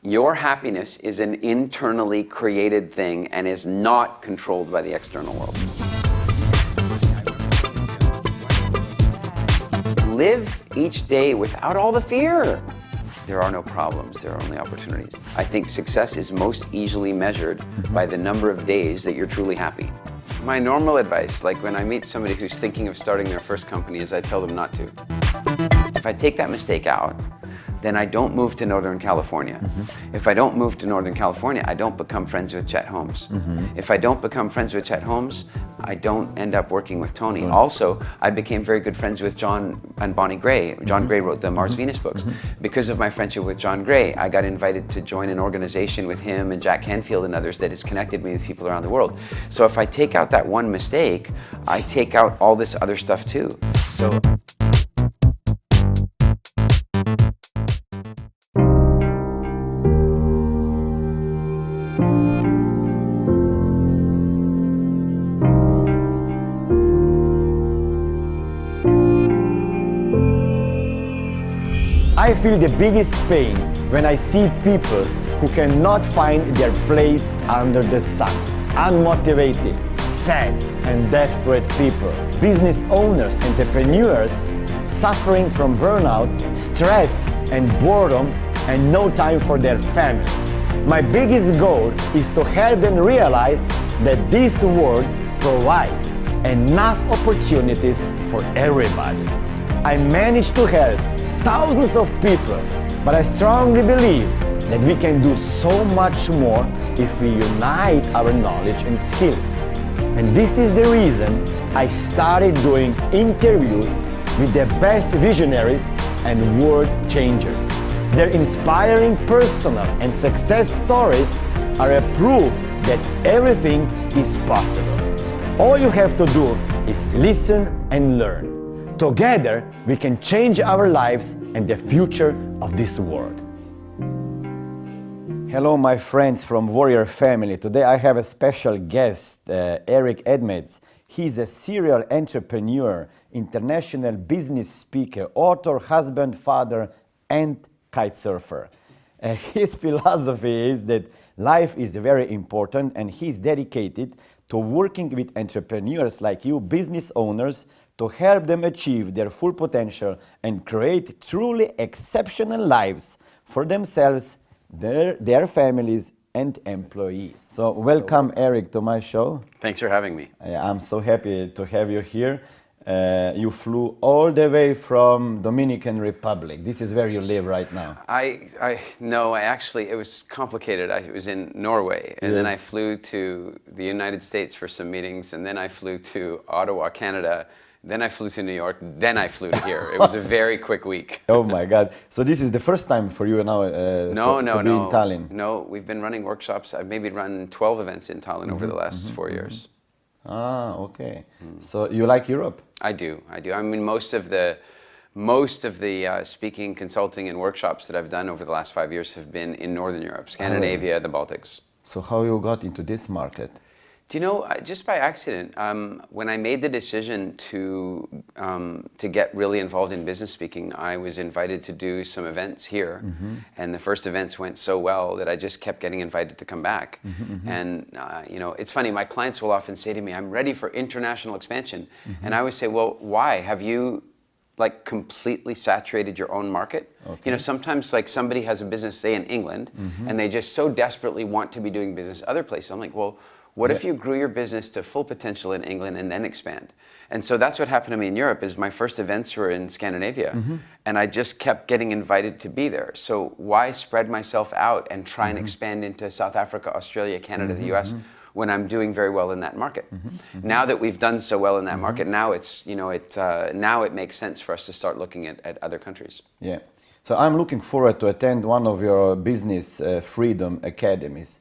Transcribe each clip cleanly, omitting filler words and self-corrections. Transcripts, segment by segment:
Your happiness is an internally created thing and is not controlled by the external world. Live each day without all the fear. There are no problems, there are only opportunities. I think success is most easily measured by the number of days that you're truly happy. My normal advice, like when I meet somebody who's thinking of starting their first company, is I tell them not to. If I take that mistake out, then I don't move to Northern California. If I don't move to Northern California, I don't become friends with Chet Holmes. If I don't become friends with Chet Holmes, I don't end up working with Tony. Also, I became very good friends with John and Bonnie Gray. John Gray wrote the Mars Venus books. Because of my friendship with John Gray, I got invited to join an organization with him and Jack Canfield and others that has connected me with people around the world. So if I take out that one mistake, I take out all this other stuff too. So. I feel the biggest pain when I see people who cannot find their place under the sun. Unmotivated, sad, and desperate people. Business owners, entrepreneurs, suffering from burnout, stress, and boredom, and no time for their family. My biggest goal is to help them realize that this world provides enough opportunities for everybody. I managed to help thousands of people, but I strongly believe that we can do so much more if we unite our knowledge and skills. And this is the reason I started doing interviews with the best visionaries and world changers. Their inspiring personal and success stories are a proof that everything is possible. All you have to do is listen and learn. Together, we can change our lives and the future of this world. Hello, my friends from Warrior Family. Today I have a special guest, Eric Edmeades. He's a serial entrepreneur, international business speaker, author, husband, father, and kite surfer. His philosophy is that life is very important, and he's dedicated to working with entrepreneurs like you, business owners, to help them achieve their full potential and create truly exceptional lives for themselves, their families, and employees. So welcome, Eric, to my show. Thanks for having me. I'm so happy to have you here. You flew all the way from Dominican Republic. This is where you live right now. No, it was complicated. I was in Norway, and then I flew to the United States for some meetings, and then I flew to Ottawa, Canada. Then I flew to New York, then I flew to here. It was a very quick week. Oh my God. So this is the first time for you now to be in Tallinn? No, we've been running workshops. I've maybe run 12 events in Tallinn over the last 4 years. Ah, okay. So you like Europe? I do. I mean, most of the speaking, consulting, and workshops that I've done over the last 5 years have been in Northern Europe, Scandinavia, the Baltics. So how you got into this market? Do you know, just by accident, when I made the decision to get really involved in business speaking, I was invited to do some events here, and the first events went so well that I just kept getting invited to come back. And you know, it's funny, my clients will often say to me, "I'm ready for international expansion," and I always say, "Well, why? Have you like completely saturated your own market?" Okay. You know, sometimes like somebody has a business, say in England, and they just so desperately want to be doing business other places. I'm like, well, what if you grew your business to full potential in England and then expand? And so that's what happened to me in Europe. Is my first events were in Scandinavia, and I just kept getting invited to be there. So why spread myself out and try and expand into South Africa, Australia, Canada, the US, when I'm doing very well in that market? Now that we've done so well in that market, now it's, you know, now it makes sense for us to start looking at other countries. Yeah. So I'm looking forward to attend one of your business freedom academies.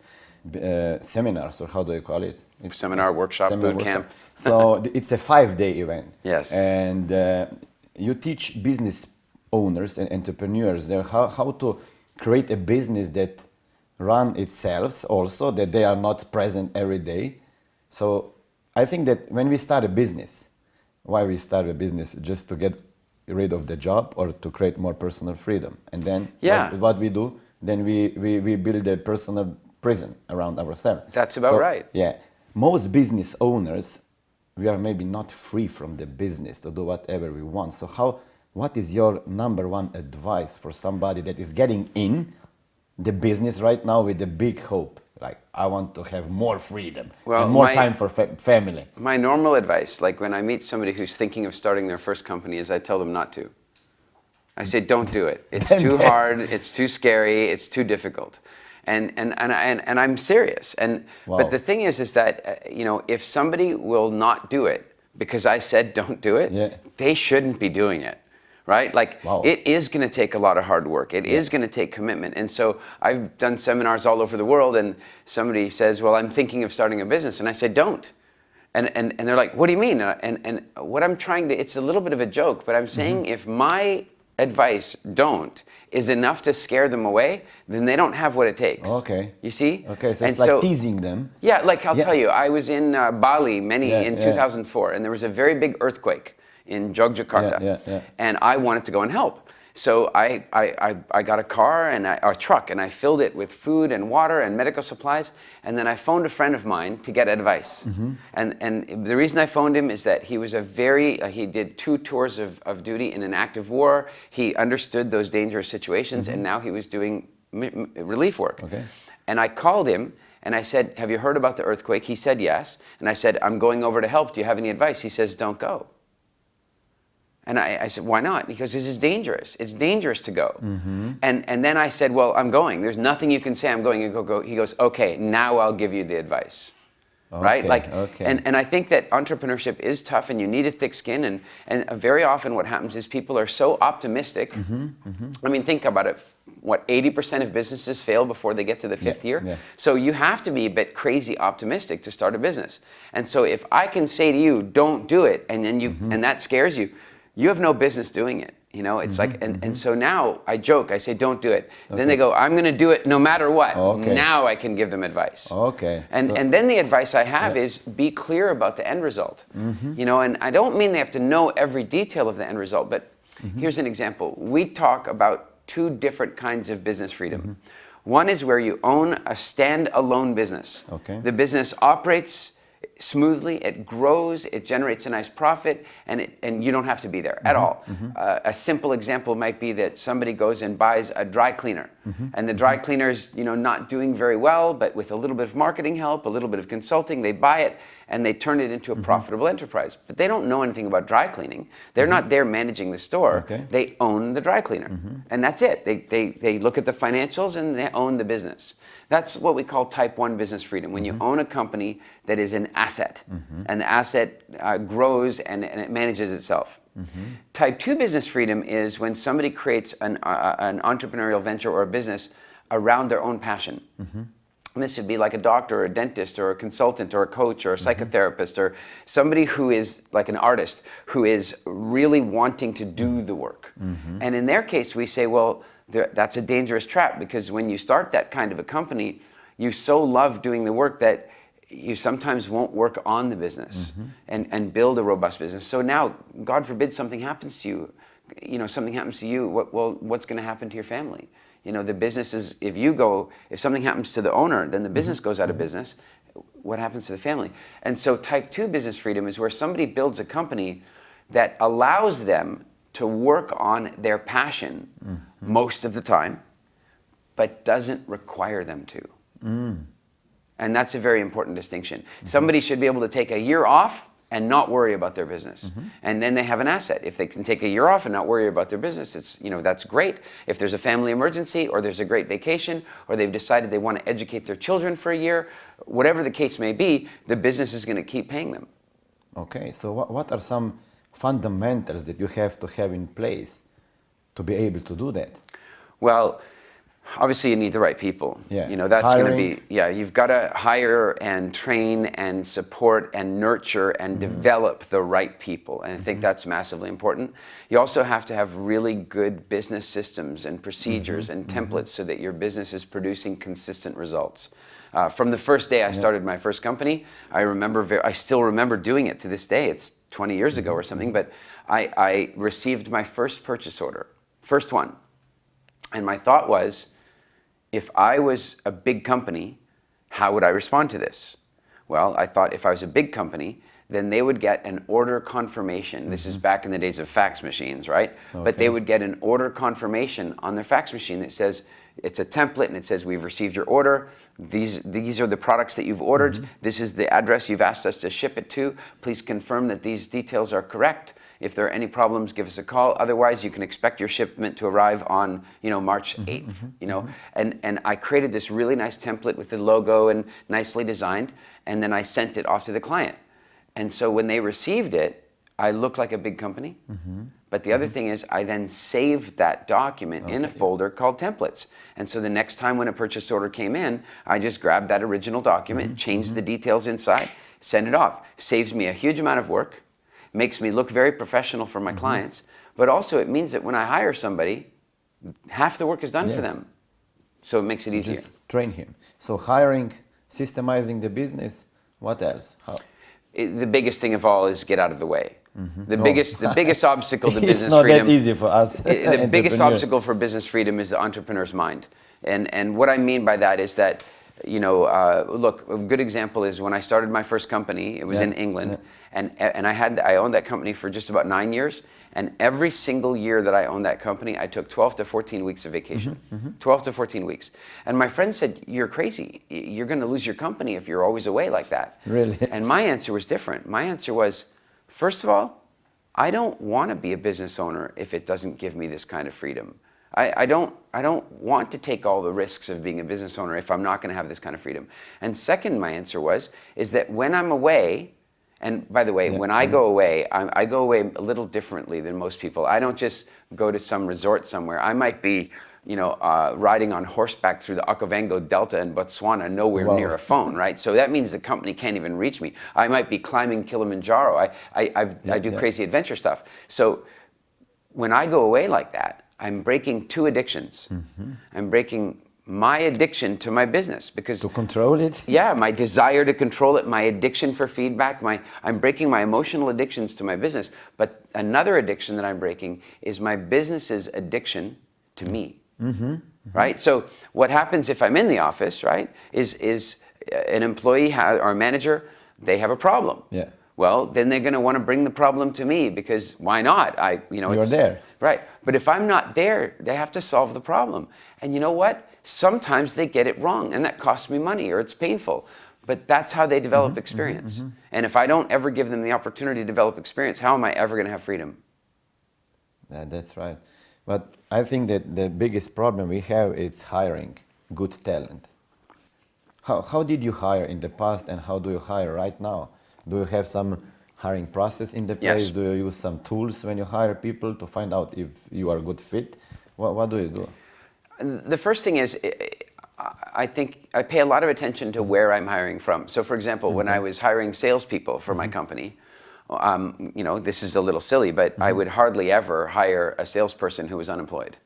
Seminars, or how do you call it? Seminar, workshop, boot camp. So it's a 5-day event. Yes. And you teach business owners and entrepreneurs how to create a business that run itself also, that they are not present every day. So I think that when we start a business, why we start a business? Just to get rid of the job or to create more personal freedom. And then what we do, then we build a personal prison around ourselves. That's about right. Yeah. Most business owners, we are maybe not free from the business to do whatever we want. So what is your number one advice for somebody that is getting in the business right now with a big hope? Like, I want to have more freedom and more time for family. My normal advice, like when I meet somebody who's thinking of starting their first company, is I tell them not to. I say, don't do it. It's too hard, it's too scary, it's too difficult. And I'm serious. Wow. But the thing is that, if somebody will not do it because I said don't do it, they shouldn't be doing it. Right? Like, it is going to take a lot of hard work. It is going to take commitment. And so I've done seminars all over the world, and somebody says, well, I'm thinking of starting a business. And I said, don't. And they're like, what do you mean? And what I'm trying to, it's a little bit of a joke, but I'm saying if my advice, don't, is enough to scare them away, then they don't have what it takes. Okay. You see? Okay, so it's like teasing them. Yeah, like I'll tell you, I was in Bali in 2004, and there was a very big earthquake in Yogyakarta, and I wanted to go and help. So I got a car and a truck, and I filled it with food and water and medical supplies, and then I phoned a friend of mine to get advice. And the reason I phoned him is that he was he did 2 tours of duty in an active war. He understood those dangerous situations, and now he was doing relief work. Okay. And I called him, and I said, have you heard about the earthquake? He said yes. And I said, I'm going over to help. Do you have any advice? He says, don't go. And I said, why not? Because this is dangerous. It's dangerous to go. And then I said, well, I'm going. There's nothing you can say. I'm going. Go. He goes, okay, now I'll give you the advice. Okay, right? Like, and I think that entrepreneurship is tough, and you need a thick skin. And very often what happens is people are so optimistic. I mean, think about it. What, 80% of businesses fail before they get to the 5th year? Yeah. So you have to be a bit crazy optimistic to start a business. And so if I can say to you, don't do it, and then and that scares you, you have no business doing it. It's like, and so now I joke, I say, don't do it. Okay. Then they go, I'm going to do it no matter what. Okay. Now I can give them advice. Okay. And then the advice I have is be clear about the end result. And I don't mean they have to know every detail of the end result, but here's an example. We talk about 2 different kinds of business freedom. One is where you own a stand-alone business. Okay. The business operates smoothly, it grows, it generates a nice profit, and you don't have to be there at all. A simple example might be that somebody goes and buys a dry cleaner, and the dry cleaner's not doing very well, but with a little bit of marketing help, a little bit of consulting, they buy it and they turn it into a profitable enterprise. But they don't know anything about dry cleaning. They're not there managing the store. Okay. They own the dry cleaner, and that's it. They look at the financials and they own the business. That's what we call type 1 business freedom, when you own a company that is an asset, and the asset grows and it manages itself. Type 2 business freedom is when somebody creates an entrepreneurial venture or a business around their own passion. And this would be like a doctor or a dentist or a consultant or a coach or a psychotherapist or somebody who is like an artist who is really wanting to do the work. And in their case, we say, well, that's a dangerous trap, because when you start that kind of a company, you so love doing the work that you sometimes won't work on the business and build a robust business. So now, God forbid something happens to you, something happens to you, what's going to happen to your family? The business is, if something happens to the owner, then the business goes out of business. What happens to the family? And so type 2 business freedom is where somebody builds a company that allows them to work on their passion most of the time, but doesn't require them to. And that's a very important distinction. Somebody should be able to take a year off and not worry about their business. And then they have an asset. If they can take a year off and not worry about their business, that's great. If there's a family emergency, or there's a great vacation, or they've decided they want to educate their children for a year, whatever the case may be, the business is going to keep paying them. Okay, so what are some fundamentals that you have to have in place to be able to do that? Well, obviously you need the right people. That's going to be, you've got to hire and train and support and nurture and develop the right people. And I think that's massively important. You also have to have really good business systems and procedures and templates so that your business is producing consistent results. From the first day I started my first company, I still remember doing it to this day. It's 20 years ago or something, but I received my first purchase order, first one. And my thought was, if I was a big company, how would I respond to this? Well, I thought if I was a big company, then they would get an order confirmation. This is back in the days of fax machines, right? Okay. But they would get an order confirmation on their fax machine that says, it's a template and it says, we've received your order. These are the products that you've ordered. This is the address you've asked us to ship it to. Please confirm that these details are correct. If there are any problems, give us a call. Otherwise, you can expect your shipment to arrive on, March 8th, And I created this really nice template with the logo and nicely designed, and then I sent it off to the client. And so when they received it, I looked like a big company. But the other thing is I then saved that document in a folder called templates. And so the next time when a purchase order came in, I just grabbed that original document, changed the details inside, sent it off. Saves me a huge amount of work, makes me look very professional for my clients, but also it means that when I hire somebody, half the work is done for them. So it makes it easier. Just train him. So hiring, systemizing the business, what else? How? The biggest thing of all is get out of the way. The biggest obstacle to business it's not freedom. that easy for us. The biggest obstacle for business freedom is the entrepreneur's mind. And what I mean by that is that, look, a good example is when I started my first company, it was in England, and I owned that company for just about 9 years. And every single year that I owned that company, I took 12 to 14 weeks of vacation. 12 to 14 weeks. And my friend said, you're crazy. You're going to lose your company if you're always away like that. Really? And my answer was different. My answer was, first of all, I don't want to be a business owner if it doesn't give me this kind of freedom. I don't want to take all the risks of being a business owner if I'm not going to have this kind of freedom. And second, my answer is that when I'm away, and by the way, when I go away, I go away a little differently than most people. I don't just go to some resort somewhere. I might be, riding on horseback through the Okavango Delta in Botswana, nowhere near a phone, right? So that means the company can't even reach me. I might be climbing Kilimanjaro. I do crazy adventure stuff. So when I go away like that, I'm breaking two addictions. I'm breaking my addiction to my business because to control it. Yeah, my desire to control it, my addiction for feedback, I'm breaking my emotional addictions to my business. But another addiction that I'm breaking is my business's addiction to me. Right? So what happens if I'm in the office, right, is an employee or a manager, they have a problem. Yeah. Well, then they're going to want to bring the problem to me because why not? You're there. Right. But if I'm not there, they have to solve the problem. And you know what? Sometimes they get it wrong and that costs me money or it's painful. But that's how they develop experience. And if I don't ever give them the opportunity to develop experience, how am I ever going to have freedom? That's right. But I think that the biggest problem we have is hiring good talent. How did you hire in the past and how do you hire right now? Do you have some hiring process in the place? Yes. Do you use some tools when you hire people to find out if you are a good fit? What do you do? The first thing is, I think I pay a lot of attention to where I'm hiring from. So for example, when I was hiring salespeople for my company, this is a little silly, but I would hardly ever hire a salesperson who was unemployed.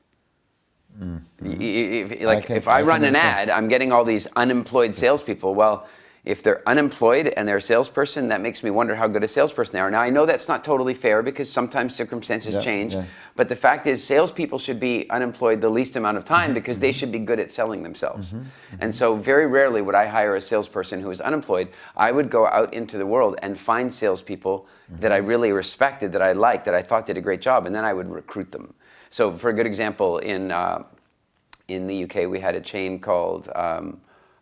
If I run an ad, I'm getting all these unemployed salespeople. Well, if they're unemployed and they're a salesperson, that makes me wonder how good a salesperson they are. Now, I know that's not totally fair because sometimes circumstances change. But the fact is, salespeople should be unemployed the least amount of time because they should be good at selling themselves. And so very rarely would I hire a salesperson who is unemployed. I would go out into the world and find salespeople that I really respected, that I liked, that I thought did a great job, and then I would recruit them. So for a good example, in the UK, we had a chain called...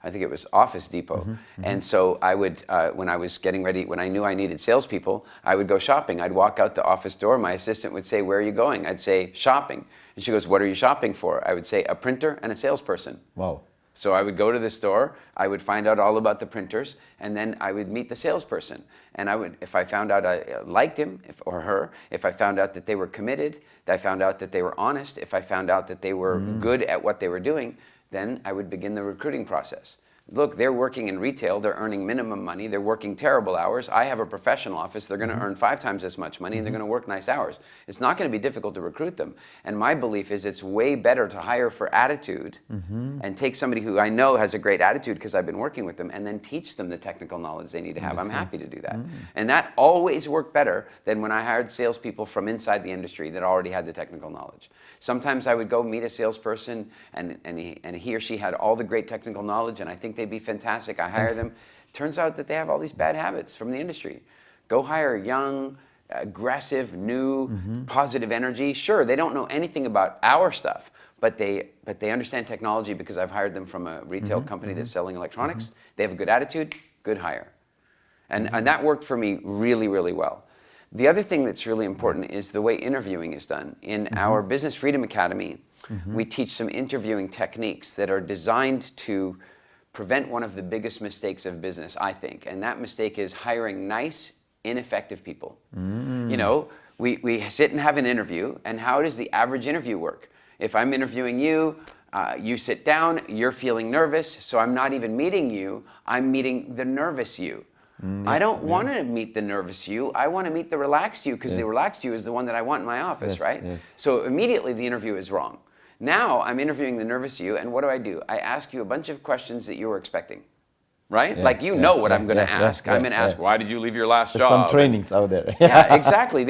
I think it was Office Depot. And so I would, when I was getting ready, when I knew I needed salespeople, I would go shopping. I'd walk out the office door. My assistant would say, where are you going? I'd say, shopping. And she goes, what are you shopping for? I would say, a printer and a salesperson. Wow. So I would go to the store, I would find out all about the printers, and then I would meet the salesperson. And if I found out I liked him or her, if I found out that they were committed, if I found out that they were honest, if I found out that they were good at what they were doing, then I would begin the recruiting process. look, they're working in retail, they're earning minimum money, they're working terrible hours. I have a professional office, they're going to earn 5 times as much money, and they're going to work nice hours. It's not going to be difficult to recruit them. And my belief is it's way better to hire for attitude and take somebody who I know has a great attitude because I've been working with them, and then teach them the technical knowledge they need to have. I'm happy to do that. And that always worked better than when I hired salespeople from inside the industry that already had the technical knowledge. Sometimes I would go meet a salesperson and he or she had all the great technical knowledge, and I think they'd be fantastic. I hire them. Turns out that they have all these bad habits from the industry. Go hire young, aggressive, new, positive energy. Sure, they don't know anything about our stuff, but they understand technology because I've hired them from a retail company that's selling electronics. They have a good attitude, good hire. And that worked for me really, really well. The other thing that's really important is the way interviewing is done. In our Business Freedom Academy, we teach some interviewing techniques that are designed to prevent one of the biggest mistakes of business, I think. And that mistake is hiring nice, ineffective people. You know, we sit and have an interview, and how does the average interview work? If I'm interviewing you, you sit down, you're feeling nervous, so I'm not even meeting you, I'm meeting the nervous you. I don't want to meet the nervous you. I want to meet the relaxed you, because the relaxed you is the one that I want in my office, right? So immediately the interview is wrong. Now I'm interviewing the nervous you, and what do? I ask you a bunch of questions that you were expecting, right? Like you know what I'm going to ask. I'm going to ask, why did you leave your last job? Some trainings out there. Yeah, exactly.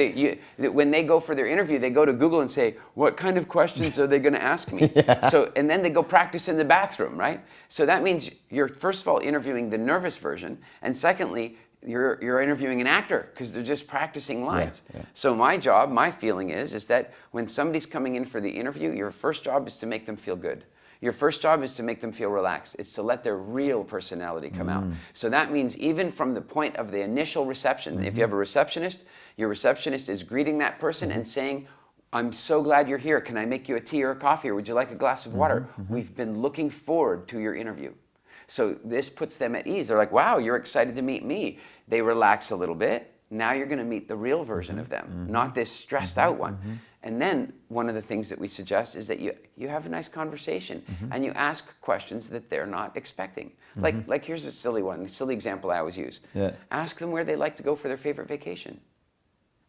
When they go for their interview, they go to Google and say, what kind of questions are they going to ask me? So, and then they go practice in the bathroom, right? So that means you're first of all interviewing the nervous version, and secondly, you're interviewing an actor because they're just practicing lines. So my job, my feeling is that when somebody's coming in for the interview, your first job is to make them feel good. Your first job is to make them feel relaxed. It's to let their real personality come out. So that means even from the point of the initial reception, if you have a receptionist, your receptionist is greeting that person and saying, I'm so glad you're here. Can I make you a tea or a coffee, or would you like a glass of water? We've been looking forward to your interview. So this puts them at ease. They're like, wow, you're excited to meet me. They relax a little bit. Now you're going to meet the real version of them, not this stressed out one. And then one of the things that we suggest is that you have a nice conversation and you ask questions that they're not expecting. Like here's a silly example I always use. Ask them where they like to go for their favorite vacation.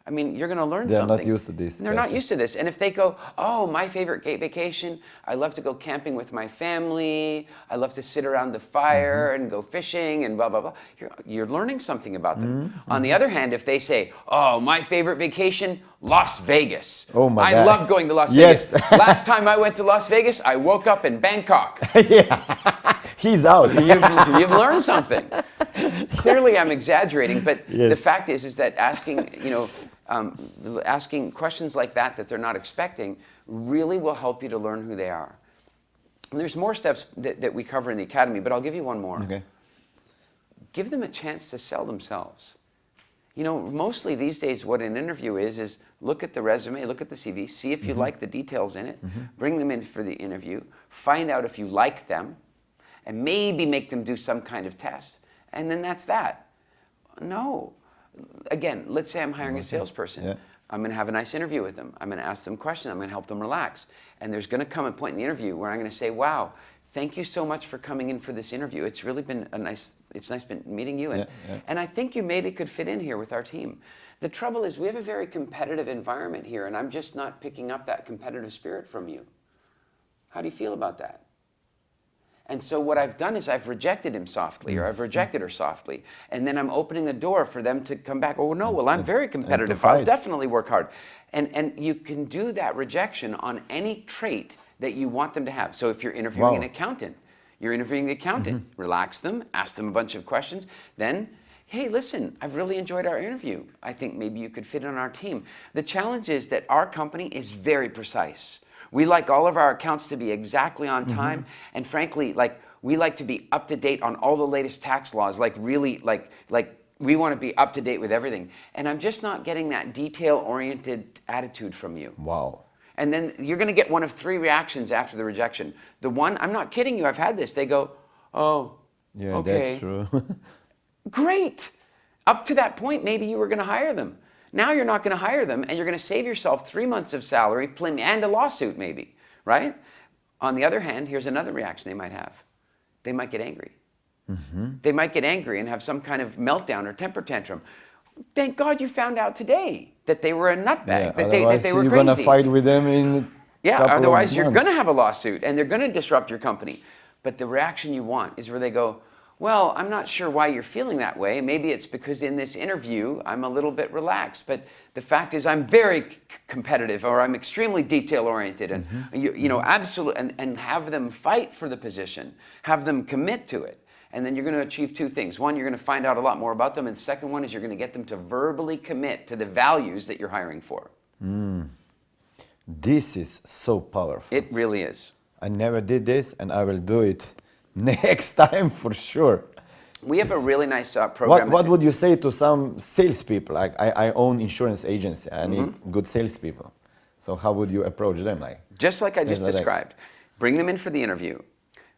I mean, you're going to learn something. They're not used to this. They're not used to this. And if they go, oh, my favorite vacation, I love to go camping with my family. I love to sit around the fire and go fishing and blah, blah, blah. You're learning something about them. On the other hand, if they say, oh, my favorite vacation, Las Vegas. Oh my God. I love going to Las Vegas. Last time I went to Las Vegas, I woke up in Bangkok. He's out. You've learned something. Clearly, I'm exaggerating, but the fact is that asking, asking questions like that they're not expecting really will help you to learn who they are. And there's more steps that we cover in the academy, but I'll give you one more. Okay. Give them a chance to sell themselves. You know, mostly these days what an interview is look at the resume, look at the CV, see if you like the details in it, bring them in for the interview, find out if you like them, and maybe make them do some kind of test. And then that's that. No. Again, let's say I'm hiring a salesperson. I'm going to have a nice interview with them. I'm going to ask them questions. I'm going to help them relax. And there's going to come a point in the interview where I'm going to say, wow, thank you so much for coming in for this interview. It's really been it's nice been meeting you. And I think you maybe could fit in here with our team. The trouble is we have a very competitive environment here, and I'm just not picking up that competitive spirit from you. How do you feel about that? And so what I've done is I've rejected him softly, or I've rejected her softly. And then I'm opening the door for them to come back. Oh, no, well, I'm very competitive. I'll definitely work hard. And you can do that rejection on any trait that you want them to have. So if you're interviewing an accountant, you're interviewing the accountant. Relax them, ask them a bunch of questions. Then, hey, listen, I've really enjoyed our interview. I think maybe you could fit on our team. The challenge is that our company is very precise. We like all of our accounts to be exactly on time, and frankly, we like to be up to date on all the latest tax laws, really we want to be up to date with everything. And I'm just not getting that detail-oriented attitude from you. Wow. And then you're going to get one of 3 reactions after the rejection. The one, I'm not kidding you, I've had this. They go, oh, yeah, okay. That's true. Great. Up to that point, maybe you were going to hire them. Now you're not going to hire them, and you're going to save yourself 3 months of salary and a lawsuit maybe, right? On the other hand, here's another reaction they might have. They might get angry. They might get angry and have some kind of meltdown or temper tantrum. Thank God you found out today that they were a nutbag, that they were you're crazy. gonna fight with them in Otherwise you're months. going to have a lawsuit and they're going to disrupt your company. But the reaction you want is where they go, well, I'm not sure why you're feeling that way. Maybe it's because in this interview I'm a little bit relaxed, but the fact is I'm very competitive, or I'm extremely detail oriented, and absolutely, and have them fight for the position, have them commit to it. And then you're going to achieve two things. One, you're going to find out a lot more about them, and the second one is you're going to get them to verbally commit to the values that you're hiring for. This is so powerful. It really is. I never did this, and I will do it next time for sure. We have a really nice program. What would you say to some salespeople? Like, I own insurance agency. I need good salespeople. So how would you approach them? Like, just like I just described. Bring them in for the interview.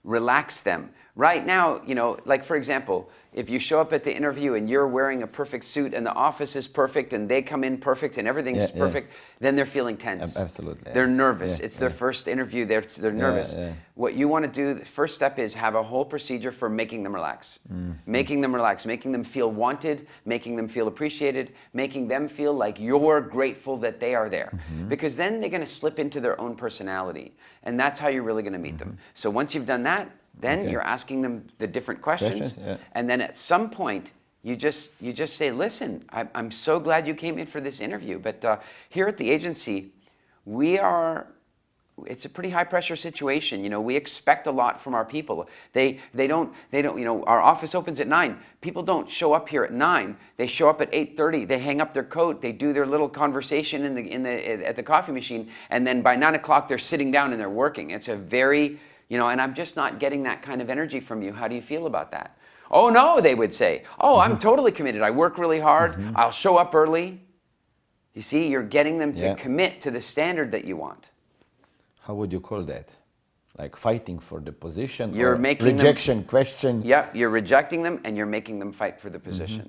Relax them. Right now, like for example, if you show up at the interview and you're wearing a perfect suit and the office is perfect and they come in perfect and everything's perfect, then they're feeling tense. Absolutely. They're nervous. It's their first interview. They're nervous. What you want to do, the first step is have a whole procedure for making them relax. Making them relax, making them feel wanted, making them feel appreciated, making them feel like you're grateful that they are there. Because then they're going to slip into their own personality. And that's how you're really going to meet them. So once you've done that, then you're asking them the different questions. And then at some point, you just say, listen, I'm so glad you came in for this interview. But here at the agency, it's a pretty high pressure situation. We expect a lot from our people. They don't, our office opens at 9. People don't show up here at 9. They show up at 8:30. They hang up their coat. They do their little conversation at the coffee machine. And then by 9 o'clock, they're sitting down and they're working. It's a very, and I'm just not getting that kind of energy from you. How do you feel about that? Oh, no, they would say. Oh, I'm totally committed. I work really hard. I'll show up early. You see, you're getting them to commit to the standard that you want. How would you call that? Like fighting for the position? You're or making rejection, question? Yeah, you're rejecting them and you're making them fight for the position.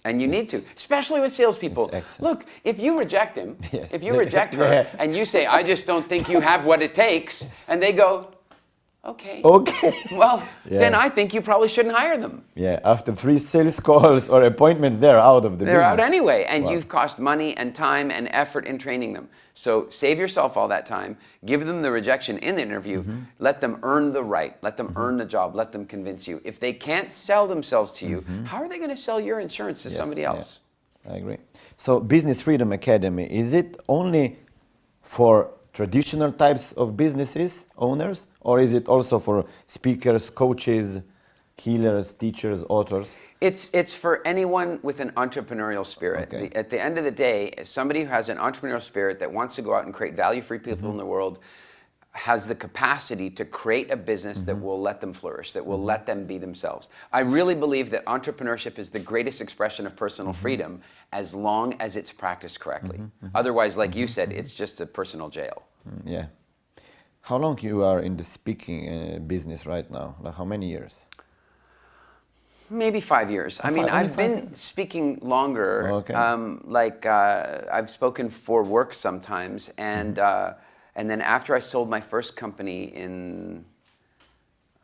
And you need to, especially with salespeople. Look, if you reject him, if you reject her, and you say, I just don't think you have what it takes, and they go, okay. Well, then I think you probably shouldn't hire them. Yeah, after 3 sales calls or appointments, they're out of the business. They're out anyway, and you've cost money and time and effort in training them. So save yourself all that time, give them the rejection in the interview, let them earn the right, let them earn the job, let them convince you. If they can't sell themselves to you, how are they going to sell your insurance to somebody else? I agree. So Business Freedom Academy, is it only for traditional types of businesses, owners, or is it also for speakers, coaches, healers, teachers, authors? It's for anyone with an entrepreneurial spirit. Okay. At the end of the day, somebody who has an entrepreneurial spirit that wants to go out and create value for people in the world has the capacity to create a business that will let them flourish, that will let them be themselves. I really believe that entrepreneurship is the greatest expression of personal freedom as long as it's practiced correctly. Otherwise, like you said, it's just a personal jail. Yeah. How long you are in the speaking business right now? Like how many years? Maybe 5 years. I mean, I've been speaking longer. Okay. I've spoken for work sometimes, and then after I sold my first company in,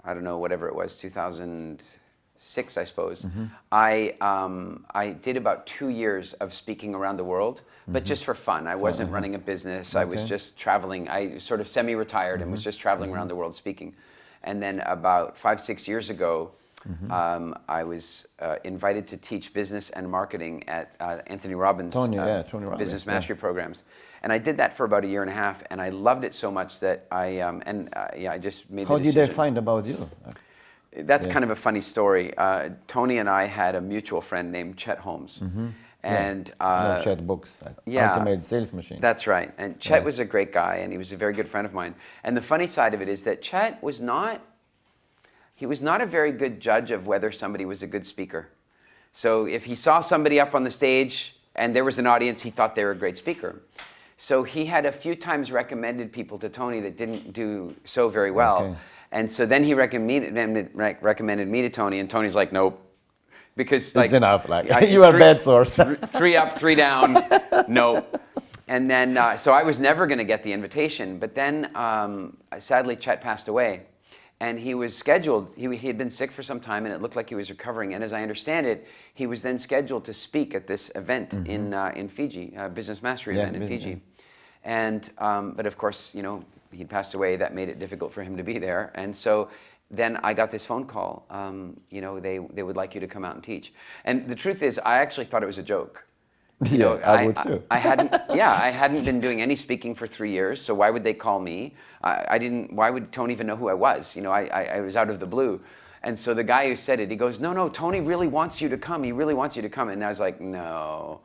I don't know, whatever it was, 2006, I suppose, I did about 2 years of speaking around the world, but just for fun. I wasn't running a business. I was just traveling. I sort of semi-retired and was just traveling around the world speaking. And then about 5-6 years ago, I was invited to teach business and marketing at Anthony Robbins' Tony Robbins, business mastery programs. And I did that for about 1.5 years, and I loved it so much that I just made the decision. How did they find about you? That's kind of a funny story. Tony and I had a mutual friend named Chet Holmes. And Chet books, like Ultimate Sales Machine. That's right. And Chet was a great guy, and he was a very good friend of mine. And the funny side of it is that Chet was not a very good judge of whether somebody was a good speaker. So if he saw somebody up on the stage and there was an audience, he thought they were a great speaker. So he had a few times recommended people to Tony that didn't do so very well. And so then he recommended me to Tony, and Tony's like, nope. Because it's enough, you are a bad source. 3 up, 3 down, no. And then, so I was never going to get the invitation. But then, sadly, Chet passed away. and he was scheduled, he had been sick for some time and it looked like he was recovering. And as I understand it, he was then scheduled to speak at this event in Fiji, a business mastery event in Fiji. And, but of course, you know, he'd passed away. That made it difficult for him to be there. And so then I got this phone call, you know, they would like you to come out and teach. And the truth is, I actually thought it was a joke. You know, I would too. I hadn't been doing any speaking for 3 years, so why would they call me? Why would Tony even know who I was? You know, I was out of the blue. And so the guy who said it, he goes, no, Tony really wants you to come. He really wants you to come. And I was like, no,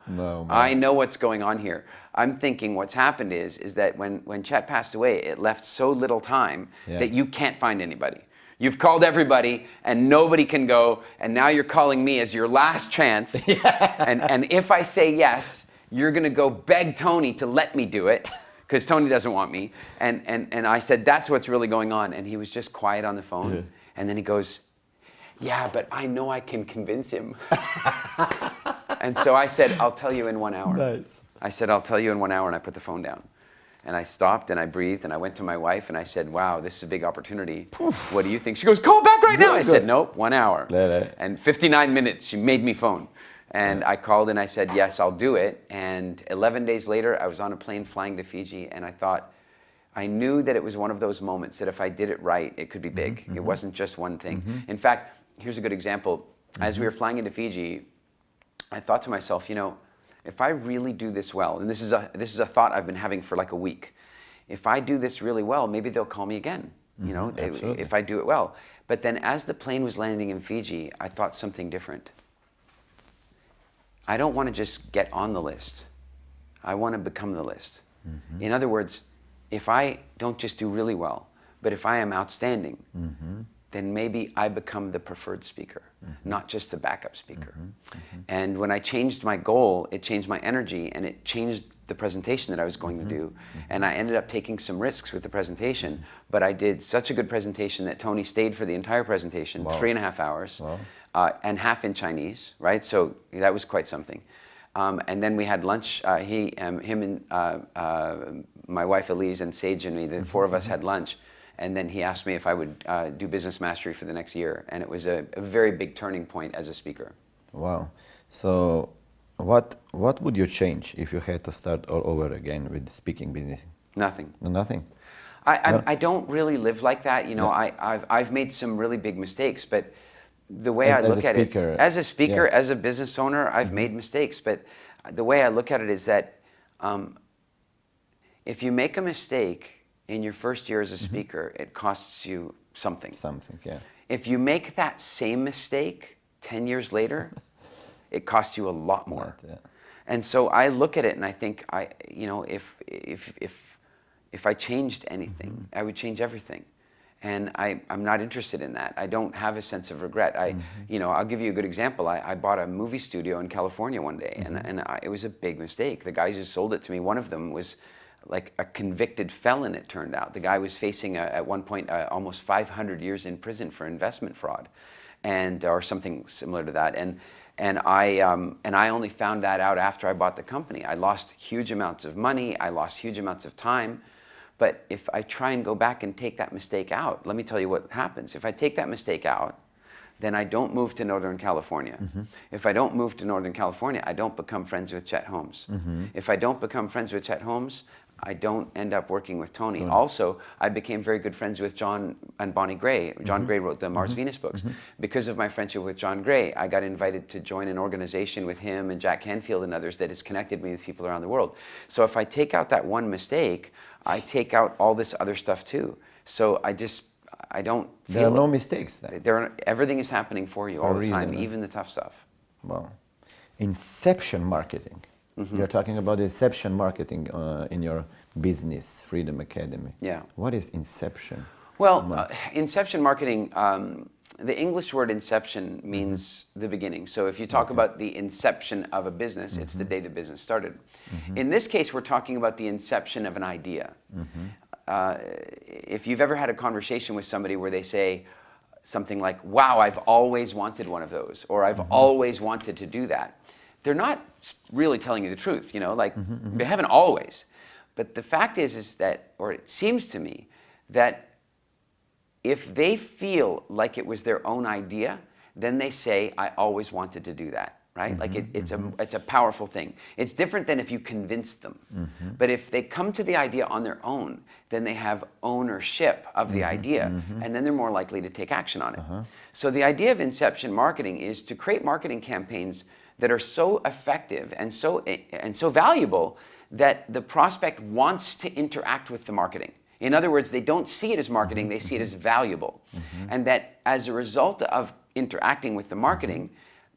I know what's going on here. I'm thinking what's happened is that when Chet passed away, it left so little time that you can't find anybody. You've called everybody and nobody can go, and now you're calling me as your last chance. And if I say yes, you're gonna go beg Tony to let me do it, because Tony doesn't want me. And I said, that's what's really going on. And he was just quiet on the phone. And then he goes, yeah, but I know I can convince him. And so I said, I'll tell you in 1 hour. Nice. I said, I'll tell you in 1 hour, and I put the phone down. And I stopped and I breathed and I went to my wife and I said, wow, this is a big opportunity. What do you think? She goes, call back right now. I said, nope, 1 hour. And 59 minutes, she made me phone. And I called and I said, yes, I'll do it. And 11 days later, I was on a plane flying to Fiji, and I thought, I knew that it was one of those moments that if I did it right, it could be big. It wasn't just one thing. In fact, here's a good example. As we were flying into Fiji, I thought to myself, you know, if I really do this well, and this is a thought I've been having for like a week, if I do this really well, maybe they'll call me again, you know, if I do it well. But then as the plane was landing in Fiji, I thought something different. I don't want to just get on the list. I want to become the list. In other words, if I don't just do really well, but if I am outstanding, then maybe I become the preferred speaker, not just the backup speaker. And when I changed my goal, it changed my energy, and it changed the presentation that I was going to do. And I ended up taking some risks with the presentation, but I did such a good presentation that Tony stayed for the entire presentation, 3.5 hours, and half in Chinese, right? So that was quite something. And then we had lunch. Him and my wife Elise and Sage and me, the four of us had lunch. And then he asked me if I would do business mastery for the next year. And it was a very big turning point as a speaker. Wow. So what would you change if you had to start all over again with the speaking business? Nothing. No, nothing? I don't really live like that. You know, I've made some really big mistakes, but the way I look at it, as a speaker, as a business owner, I've made mistakes. But the way I look at it is that if you make a mistake in your first year as a speaker, it costs you something. If you make that same mistake 10 years later, it costs you a lot more. And so I look at it and I think, you know, if I changed anything, I would change everything. And I'm not interested in that. I don't have a sense of regret. You know, I'll give you a good example. I bought a movie studio in California one day, and it was a big mistake. The guys who sold it to me, one of them was like a convicted felon, it turned out. The guy was facing, at one point, almost 500 years in prison for investment fraud, or something similar to that. And I only found that out after I bought the company. I lost huge amounts of money. I lost huge amounts of time. But if I try and go back and take that mistake out, let me tell you what happens. If I take that mistake out, then I don't move to Northern California. If I don't move to Northern California, I don't become friends with Chet Holmes. If I don't become friends with Chet Holmes, I don't end up working with Tony. Also, I became very good friends with John and Bonnie Gray. John Gray wrote the Mars Venus books. Because of my friendship with John Gray, I got invited to join an organization with him and Jack Canfield and others that has connected me with people around the world. So if I take out that one mistake, I take out all this other stuff too. So I don't feel there are no mistakes then. Everything is happening for you all the time, even the tough stuff. Wow. Inception marketing. You're talking about inception marketing in your business, Freedom Academy. Yeah. What is inception? Well, inception marketing, the English word inception means the beginning. So if you talk about the inception of a business, it's the day the business started. In this case, we're talking about the inception of an idea. If you've ever had a conversation with somebody where they say something like, wow, I've always wanted one of those, or I've always wanted to do that, they're not really telling you the truth, you know, like they haven't always. But the fact is that, or it seems to me, that if they feel like it was their own idea, then they say, I always wanted to do that, right? Like it's a powerful thing. It's different than if you convince them. But if they come to the idea on their own, then they have ownership of the idea, and then they're more likely to take action on it. So the idea of Inception marketing is to create marketing campaigns that are so effective and so valuable that the prospect wants to interact with the marketing. In other words, they don't see it as marketing, they see it as valuable. And that as a result of interacting with the marketing,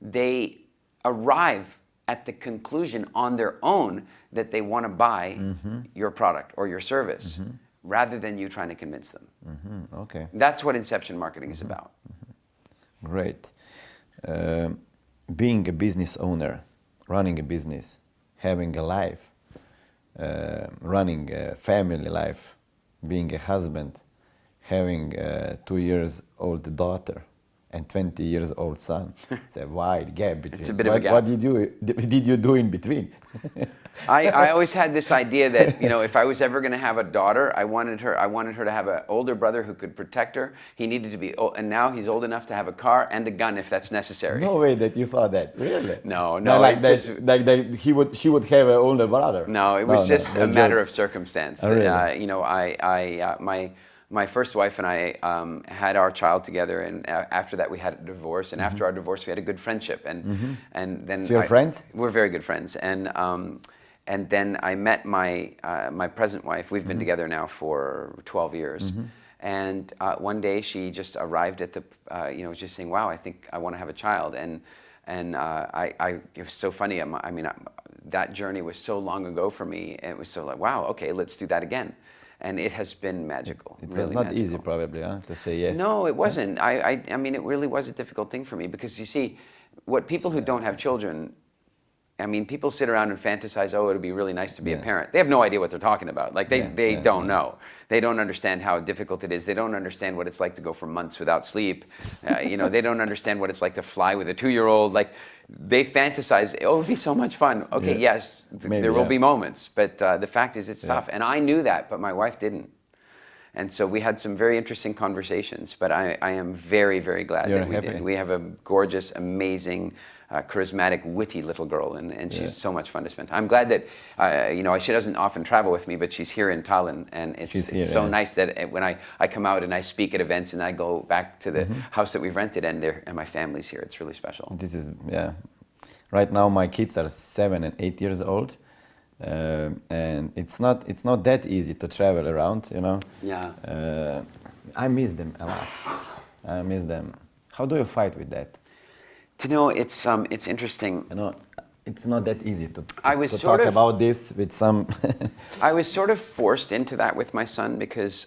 they arrive at the conclusion on their own that they want to buy your product or your service rather than you trying to convince them. Okay. That's what Inception marketing is about. Great. Being a business owner, running a business, having a life, running a family life, being a husband, having a 2-year-old daughter and 20-year-old son. It's a wide gap between. It's a bit of a gap. What did you do in between? I always had this idea that, you know, if I was ever going to have a daughter, I wanted her to have an older brother who could protect her. He needed to be old, and now he's old enough to have a car and a gun if that's necessary. No way that you thought that, really? No. Like that she would have an older brother. No, it was just a matter of circumstance. Oh, really? You know, my first wife and I had our child together, and after that we had a divorce. And after our divorce, we had a good friendship, and then So you're friends? We're very good friends, and then I met my present wife. We've been together now for 12 years, and one day she just arrived at the, just saying, "Wow, I think I want to have a child," and it was so funny. I mean, that journey was so long ago for me, and it was so like, wow, okay, let's do that again. And it has been magical. It really was not magical. easy, probably, to say yes. No, it wasn't. I mean, it really was a difficult thing for me because you see, what people who don't have children, I mean, people sit around and fantasize, oh, it would be really nice to be a parent. They have no idea what they're talking about. Like, they don't know. They don't understand how difficult it is. They don't understand what it's like to go for months without sleep. They don't understand what it's like to fly with a 2-year-old. Like, they fantasize, oh, it would be so much fun. Okay, yes, there will be moments. But the fact is, it's tough. And I knew that, but my wife didn't. And so we had some very interesting conversations. But I am very, very glad that we did. We have a gorgeous, amazing, charismatic, witty little girl, and she's so much fun to spend time. I'm glad that, she doesn't often travel with me, but she's here in Tallinn, and it's so nice that when I come out and I speak at events and I go back to the house that we've rented and my family's here, it's really special. This is, right now my kids are 7 and 8 years old, and it's not that easy to travel around, Yeah. I miss them a lot. I miss them. How do you fight with that? It's interesting. It's not that easy to talk about this with some. I was sort of forced into that with my son because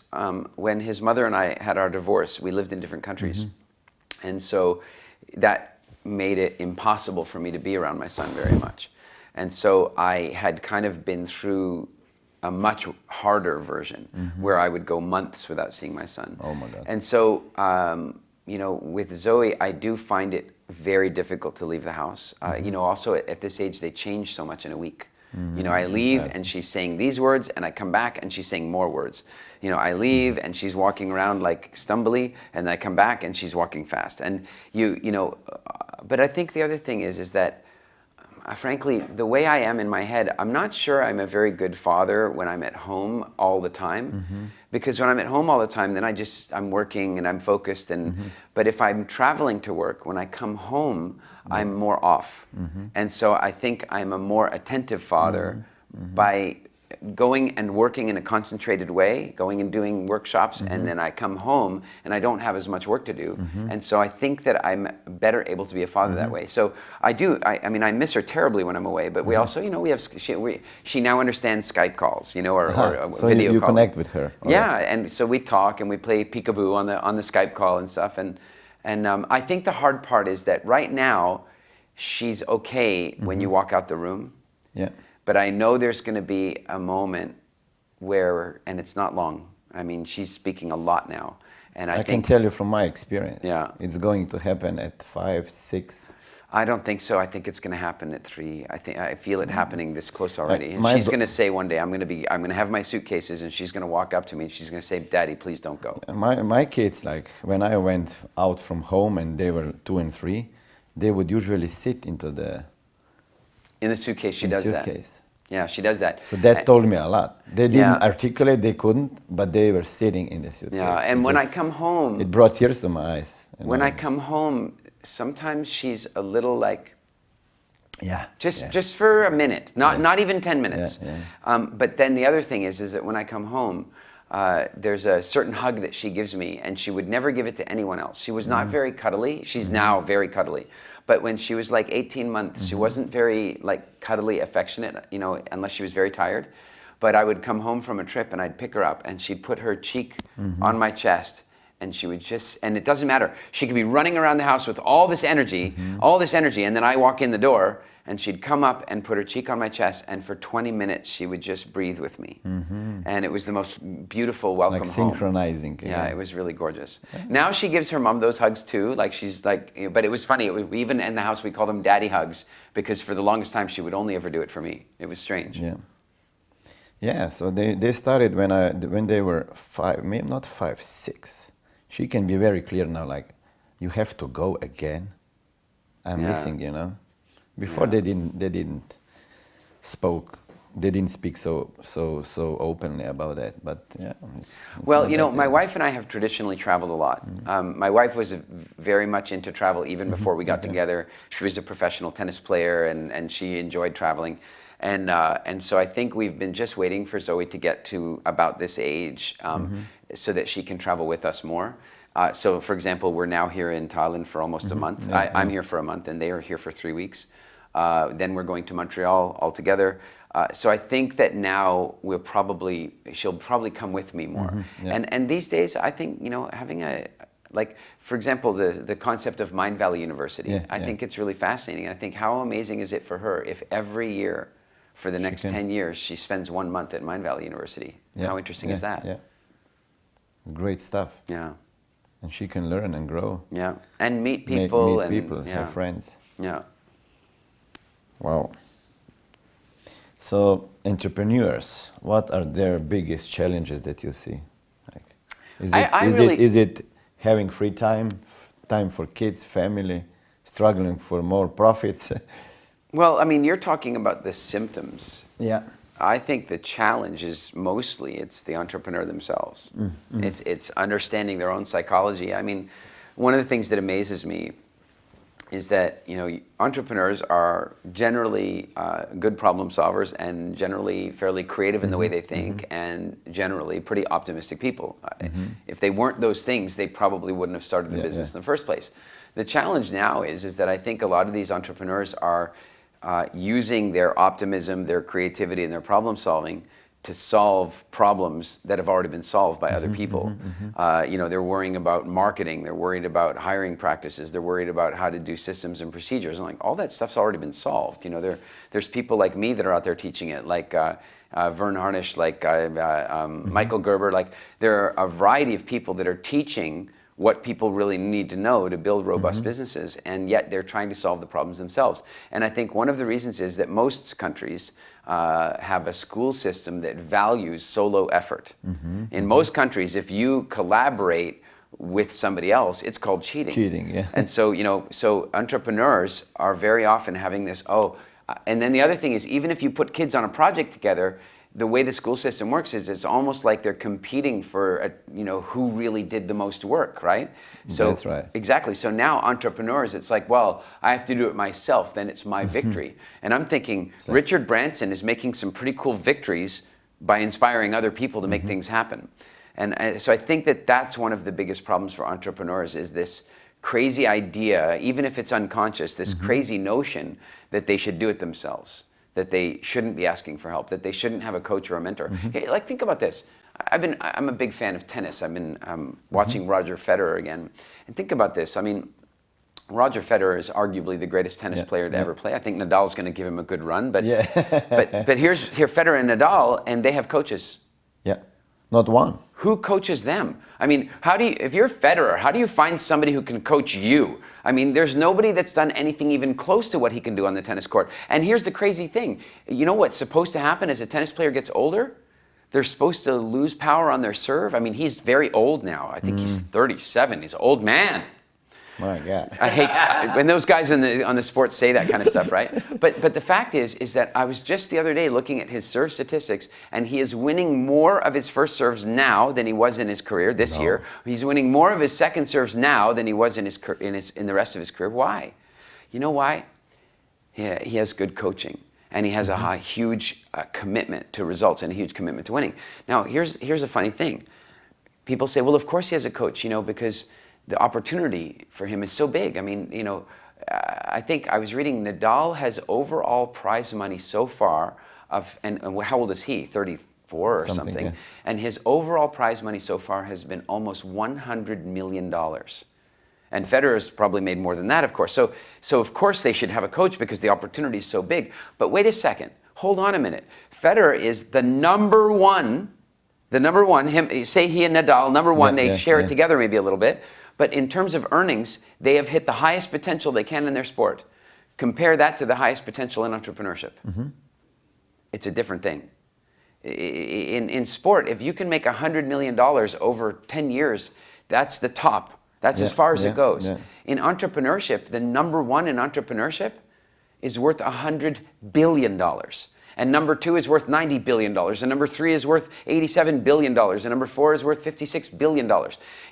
when his mother and I had our divorce, we lived in different countries. And so that made it impossible for me to be around my son very much. And so I had kind of been through a much harder version where I would go months without seeing my son. Oh my God. And so, with Zoe, I do find it very difficult to leave the house. Also at this age, they change so much in a week. I leave and she's saying these words, and I come back and she's saying more words. I leave and she's walking around like stumbly, and I come back and she's walking fast. And but I think the other thing is that frankly, the way I am in my head, I'm not sure I'm a very good father when I'm at home all the time. Because when I'm at home all the time, then I'm working and I'm focused. But if I'm traveling to work, when I come home, I'm more off. And so I think I'm a more attentive father by going and working in a concentrated way, going and doing workshops, and then I come home and I don't have as much work to do. And so I think that I'm better able to be a father that way. So I do, I mean, I miss her terribly when I'm away, but we also, she now understands Skype calls, or so video calls. You connect with her. Yeah, and so we talk and we play peekaboo on the Skype call and stuff. And I think the hard part is that right now, she's okay when you walk out the room. Yeah. But I know there's going to be a moment where, and it's not long. I mean, she's speaking a lot now, and I think can tell you from my experience. Yeah, it's going to happen at 5, 6. I don't think so. I think it's going to happen at 3. I feel it happening this close already. And my she's going to say one day, I'm going to have my suitcases, and she's going to walk up to me and she's going to say, "Daddy, please don't go." My kids, like when I went out from home and they were 2 and 3, they would usually sit in the suitcase. She does suitcase. that. Yeah, she does that. So that told me a lot. They didn't articulate, they couldn't, but they were sitting in the suitcase. Yeah, and when I come home, it brought tears to my eyes. When I come home, sometimes she's a little like, just for a minute, not even 10 minutes. But then the other thing is that when I come home, there's a certain hug that she gives me, and she would never give it to anyone else. She was not very cuddly. She's now very cuddly. But when she was like 18 months, she wasn't very like cuddly, affectionate, unless she was very tired. But I would come home from a trip and I'd pick her up and she'd put her cheek on my chest, and she would and it doesn't matter. She could be running around the house with all this energy, and then I walk in the door and she'd come up and put her cheek on my chest, and for 20 minutes she would just breathe with me. And it was the most beautiful welcome like home. synchronizing. Yeah, it was really gorgeous. Now she gives her mom those hugs too, but it was funny. Even in the house we call them daddy hugs, because for the longest time she would only ever do it for me. It was strange. Yeah, so they started when they were 5, maybe not 5, 6. She can be very clear now, like, you have to go again. I'm missing, Before they didn't speak so openly about that, but it's well, my wife and I have traditionally traveled a lot. My wife was very much into travel even before we got together. She was a professional tennis player, and she enjoyed traveling. And so I think we've been just waiting for Zoe to get to about this age, so that she can travel with us more. So for example, we're now here in Thailand for almost a month. I'm here for a month and they are here for 3 weeks. Then we're going to Montreal all together. So I think that now she'll probably come with me more. And these days, I think, having for example, the concept of Mind Valley University, I think it's really fascinating. I think how amazing is it for her if every year for the next 10 years, she spends 1 month at Mind Valley University. How interesting is that? Yeah. Great stuff. Yeah. And she can learn and grow. Yeah. And meet people. Have friends. Yeah. Wow. So entrepreneurs, what are their biggest challenges that you see? Is it having free time for kids, family, struggling for more profits? Well, I mean, you're talking about the symptoms. Yeah. I think the challenge is mostly it's the entrepreneur themselves. It's understanding their own psychology. I mean, one of the things that amazes me is that entrepreneurs are generally good problem solvers and generally fairly creative in the way they think and generally pretty optimistic people. If they weren't those things, they probably wouldn't have started a business in the first place. The challenge now is that I think a lot of these entrepreneurs are using their optimism, their creativity, and their problem solving to solve problems that have already been solved by other people. They're worrying about marketing, they're worried about hiring practices, they're worried about how to do systems and procedures, and all that stuff's already been solved. There's people like me that are out there teaching it, like Vern Harnish, like Michael Gerber. There are a variety of people that are teaching what people really need to know to build robust businesses, and yet they're trying to solve the problems themselves. And I think one of the reasons is that most countries have a school system that values solo effort. In most countries, if you collaborate with somebody else, it's called cheating. And so, so entrepreneurs are very often having this, and then the other thing is, even if you put kids on a project together, the way the school system works is it's almost like they're competing for who really did the most work, right? So that's right. Exactly. So now entrepreneurs, it's like, well, I have to do it myself, then it's my victory. And I'm thinking Richard Branson is making some pretty cool victories by inspiring other people to make things happen. And so I think that that's one of the biggest problems for entrepreneurs is this crazy idea, even if it's unconscious, this crazy notion that they should do it themselves, that they shouldn't be asking for help, that they shouldn't have a coach or a mentor. Hey, think about this. I'm a big fan of tennis. I've been watching Roger Federer again. And think about this. I mean, Roger Federer is arguably the greatest tennis player to ever play. I think Nadal's going to give him a good run. But but here Federer and Nadal, and they have coaches. Yeah, not one. who coaches them? I mean, if you're Federer, how do you find somebody who can coach you? I mean, there's nobody that's done anything even close to what he can do on the tennis court. And here's the crazy thing. You know what's supposed to happen as a tennis player gets older? They're supposed to lose power on their serve. I mean, he's very old now. I think he's 37. He's an old man. My God. I hate when those guys on the sport say that kind of stuff, right? But the fact is that I was just the other day looking at his serve statistics, and he is winning more of his first serves now than he was in his career this year. He's winning more of his second serves now than he was in the rest of his career. Why? You know why? He has good coaching, and he has a huge commitment to results and a huge commitment to winning. Now, here's a funny thing. People say, well, of course he has a coach, because the opportunity for him is so big. I mean, I think I was reading Nadal has overall prize money so far and how old is he? 34 or something. Yeah. And his overall prize money so far has been almost $100 million. And Federer's probably made more than that, of course. So of course they should have a coach because the opportunity is so big. But wait a second. Hold on a minute. Federer is the number one, say he and Nadal, number one, they share it together maybe a little bit. But in terms of earnings, they have hit the highest potential they can in their sport. Compare that to the highest potential in entrepreneurship. It's a different thing. In sport, if you can make $100 million over 10 years, that's the top. That's as far as it goes. In entrepreneurship, the number one in entrepreneurship is worth $100 billion. And number two is worth $90 billion. And number three is worth $87 billion. And number four is worth $56 billion.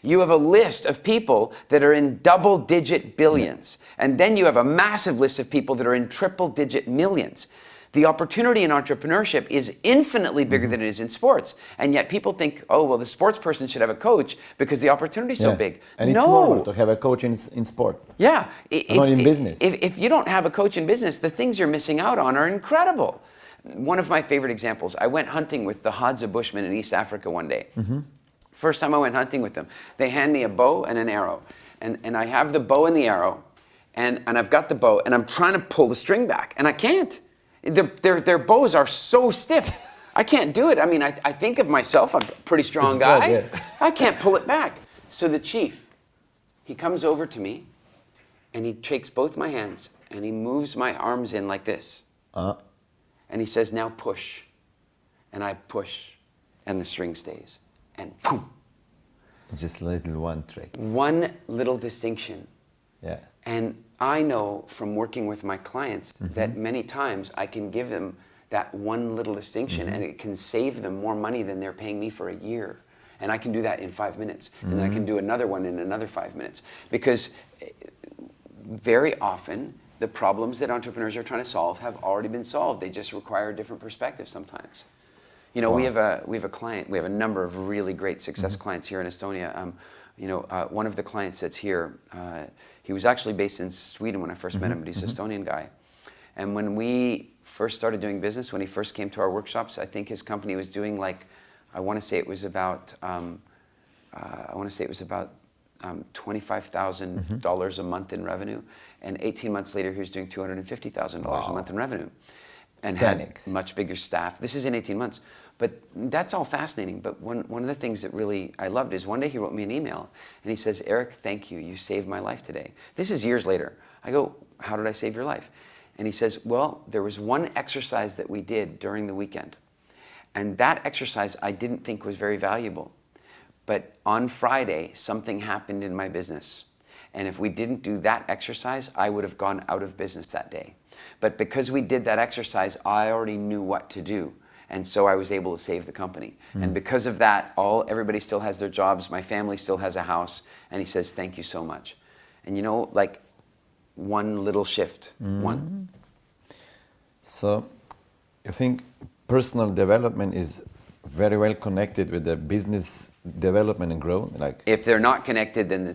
You have a list of people that are in double-digit billions. And then you have a massive list of people that are in triple-digit millions. The opportunity in entrepreneurship is infinitely bigger than it is in sports. And yet people think, oh, well, the sports person should have a coach because the opportunity is so big. And it's normal to have a coach in sport. Yeah. Not in business. If you don't have a coach in business, the things you're missing out on are incredible. One of my favorite examples, I went hunting with the Hadza Bushmen in East Africa one day. First time I went hunting with them, they hand me a bow and an arrow. And I have the bow and the arrow, and I've got the bow, and I'm trying to pull the string back, and I can't. Their bows are so stiff. I can't do it. I mean, I think of myself, I'm a pretty strong guy. I can't pull it back. So the chief, he comes over to me, and he takes both my hands, and he moves my arms in like this. And he says, now push. And I push, and the string stays. And boom. Just a little one trick. One little distinction. Yeah. And I know from working with my clients that many times I can give them that one little distinction and it can save them more money than they're paying me for a year. And I can do that in 5 minutes. And then I can do another one in another 5 minutes. Because very often, the problems that entrepreneurs are trying to solve have already been solved. They just require a different perspective sometimes. We have a client. We have a number of really great success clients here in Estonia. One of the clients that's here, he was actually based in Sweden when I first met him, but he's an Estonian guy. And when we first started doing business, when he first came to our workshops, I think his company was doing I want to say it was about $25,000 a month in revenue. And 18 months later, he was doing $250,000 a month in revenue. And had much bigger staff. This is in 18 months. But that's all fascinating. But one of the things that really I loved is one day he wrote me an email. And he says, Eric, thank you. You saved my life today. This is years later. I go, how did I save your life? And he says, well, there was one exercise that we did during the weekend. And that exercise I didn't think was very valuable. But on Friday, something happened in my business. And if we didn't do that exercise, I would have gone out of business that day. But because we did that exercise, I already knew what to do. And so I was able to save the company. And because of that, everybody still has their jobs. My family still has a house. And he says, thank you so much. And one little shift, one. So you think personal development is very well connected with the business development and growth? If they're not connected, then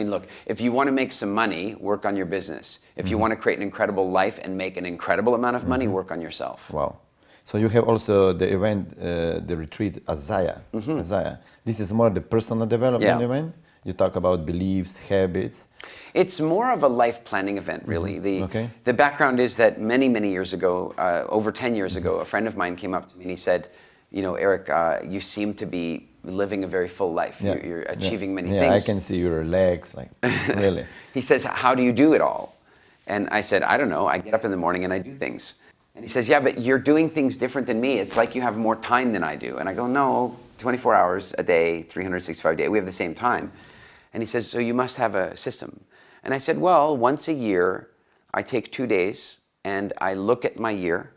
look, if you want to make some money, work on your business. If you want to create an incredible life and make an incredible amount of money, work on yourself. Wow. So you have also the event, the retreat, Azaya. Azaya. This is more the personal development event. You talk about beliefs, habits. It's more of a life planning event, really. The background is that many, many years ago, over 10 years ago, a friend of mine came up to me and he said, Eric, you seem to be living a very full life. You're achieving many Yeah, things. I can see your legs, like, really. He says, how do you do it all? And I said, I don't know. I get up in the morning and I do things. And he says, yeah, but you're doing things different than me. It's like you have more time than I do. And I go, no, 24 hours a day, 365 a day. We have the same time. And he says, so you must have a system. And I said, well, once a year, I take 2 days and I look at my year.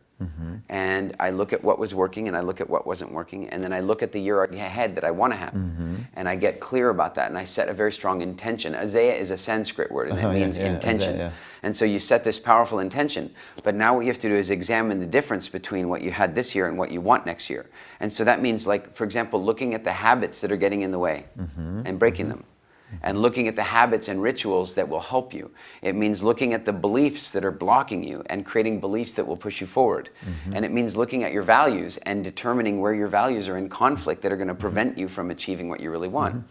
And I look at what was working and I look at what wasn't working, and then I look at the year ahead that I want to have, and I get clear about that, and I set a very strong intention. Azeya is a Sanskrit word, and it means intention. Azeya, yeah. And so you set this powerful intention, but now what you have to do is examine the difference between what you had this year and what you want next year. And so that means, like, for example, looking at the habits that are getting in the way and breaking them. And looking at the habits and rituals that will help you. It means looking at the beliefs that are blocking you and creating beliefs that will push you forward. And it means looking at your values and determining where your values are in conflict that are going to prevent you from achieving what you really want.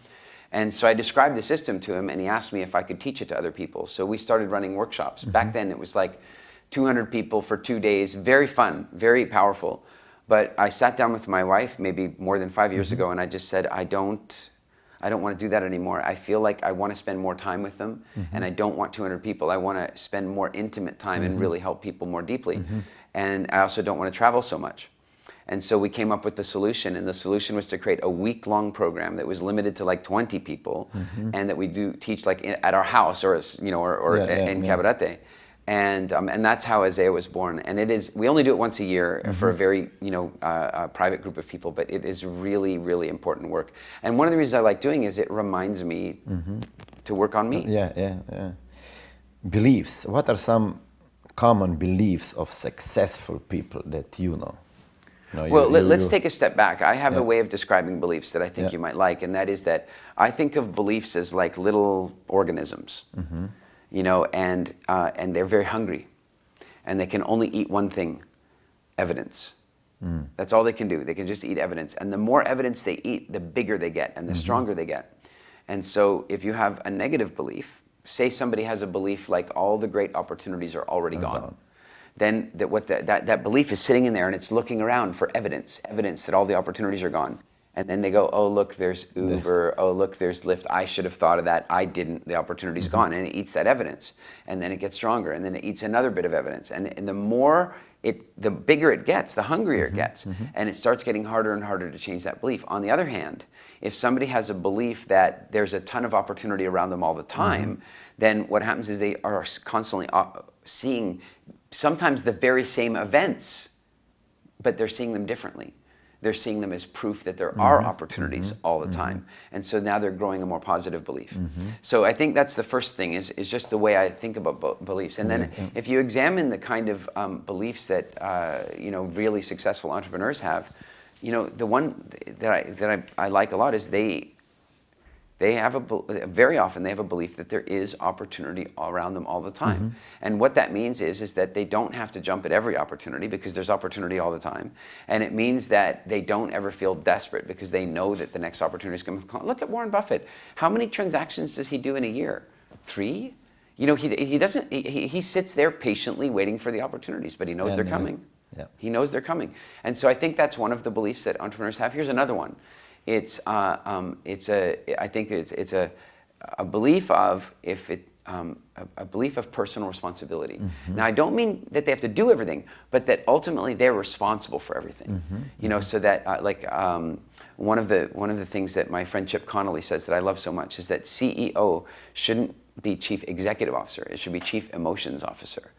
And so I described the system to him, and he asked me if I could teach it to other people. So we started running workshops. Back then it was like 200 people for 2 days, very fun, very powerful. But I sat down with my wife maybe more than 5 years ago, and I just said, I don't want to do that anymore. I feel like I want to spend more time with them, and I don't want 200 people. I want to spend more intimate time and really help people more deeply. And I also don't want to travel so much. And so we came up with the solution, and the solution was to create a week-long program that was limited to like 20 people, and that we do teach like at our house or in Cabarete. And that's how Azeya was born. And it is, we only do it once a year for a very, private group of people, but it is really, really important work. And one of the reasons I like doing is it reminds me to work on me. Yeah. Beliefs. What are some common beliefs of successful people that you know? Let's take a step back. I have a way of describing beliefs that I think you might like, and that is that I think of beliefs as like little organisms. And they're very hungry, and they can only eat one thing, evidence. That's all they can do. They can just eat evidence. And the more evidence they eat, the bigger they get and the stronger they get. And so if you have a negative belief, say somebody has a belief like all the great opportunities are already gone. Then that belief is sitting in there and it's looking around for evidence that all the opportunities are gone. And then they go, oh, look, there's Uber. Oh, look, there's Lyft. I should have thought of that. I didn't. The opportunity's gone. And it eats that evidence. And then it gets stronger. And then it eats another bit of evidence. And the bigger it gets, the hungrier it gets. And it starts getting harder and harder to change that belief. On the other hand, if somebody has a belief that there's a ton of opportunity around them all the time, then what happens is they are constantly seeing sometimes the very same events, but they're seeing them differently. They're seeing them as proof that there are opportunities all the time. And so now they're growing a more positive belief. So I think that's the first thing is just the way I think about beliefs. And then if you examine the kind of beliefs that really successful entrepreneurs have, the one that I like a lot is they have very often they have a belief that there is opportunity around them all the time. And what that means is that they don't have to jump at every opportunity because there's opportunity all the time. And it means that they don't ever feel desperate because they know that the next opportunity is going to come. Look at Warren Buffett. How many transactions does he do in a year? 3? He sits there patiently waiting for the opportunities, but he knows they're coming. He knows they're coming. And so I think that's one of the beliefs that entrepreneurs have. Here's another one. I think it's a belief of a belief of personal responsibility. Now I don't mean that they have to do everything, but that ultimately they're responsible for everything. So that one of the things that my friend Chip Connolly says that I love so much is that CEO shouldn't be Chief Executive Officer. It should be Chief Emotions Officer.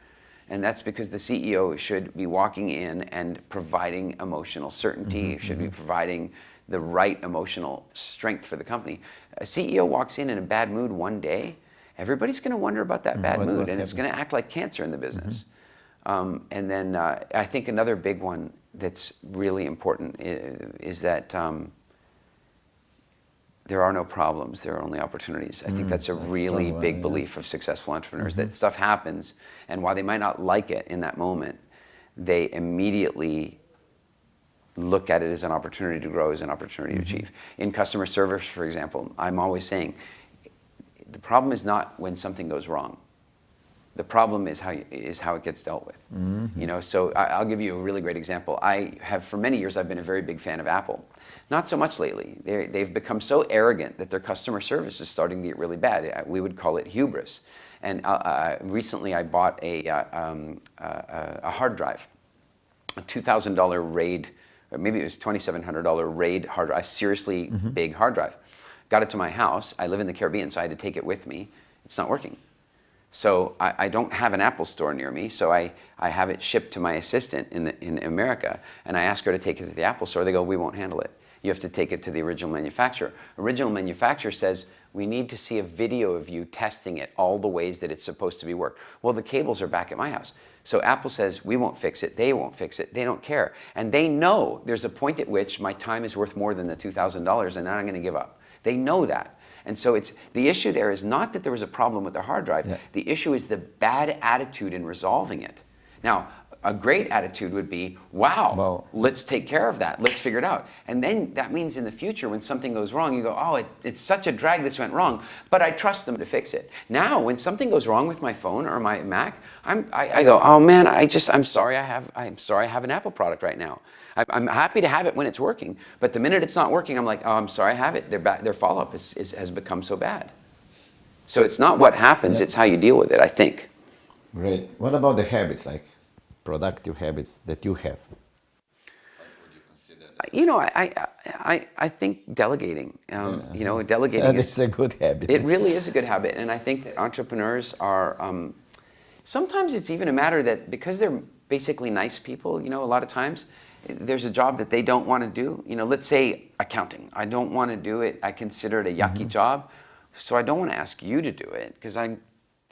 And that's because the CEO should be walking in and providing emotional certainty, should be providing the right emotional strength for the company. A CEO walks in a bad mood one day, everybody's going to wonder about that bad mood, and it's going to act like cancer in the business. And then I think another big one that's really important is that there are no problems, there are only opportunities. I think that's a really big belief of successful entrepreneurs, that stuff happens, and while they might not like it in that moment, they immediately look at it as an opportunity to grow, as an opportunity to achieve. In customer service, for example, I'm always saying, the problem is not when something goes wrong. The problem is how it gets dealt with. You know, so I'll give you a really great example. I have, for many years, I've been a very big fan of Apple. Not so much lately. They've become so arrogant that their customer service is starting to get really bad. We would call it hubris. And recently I bought a hard drive, a $2,000 RAID, or maybe it was $2,700 RAID hard drive, a seriously big hard drive. Got it to my house. I live in the Caribbean, so I had to take it with me. It's not working. So I don't have an Apple store near me, so I have it shipped to my assistant in America, and I ask her to take it to the Apple store. They go, we won't handle it. You have to take it to the original manufacturer. Original manufacturer says, we need to see a video of you testing it all the ways that it's supposed to be worked. Well, the cables are back at my house. So Apple says, we won't fix it, they won't fix it, they don't care. And they know there's a point at which my time is worth more than the $2,000 and I'm gonna give up. They know that. And so the issue there is not that there was a problem with the hard drive, the issue is the bad attitude in resolving it. Now, a great attitude would be, wow, let's take care of that. Let's figure it out. And then that means in the future when something goes wrong, you go, oh, it's such a drag this went wrong, but I trust them to fix it. Now, when something goes wrong with my phone or my Mac, I go, oh man, I'm sorry I have an Apple product right now. I'm happy to have it when it's working, but the minute it's not working, I'm like, oh, I'm sorry I have it. Their follow-up has become so bad. So it's not what happens, it's how you deal with it, I think. Great. What about the habits, like productive habits that you have? You know, I think delegating. You know, delegating is a good habit. It really is a good habit, and I think that entrepreneurs are. Sometimes it's even a matter that because they're basically nice people, you know, a lot of times there's a job that they don't want to do. You know, let's say accounting. I don't want to do it. I consider it a yucky job, so I don't want to ask you to do it because I'm,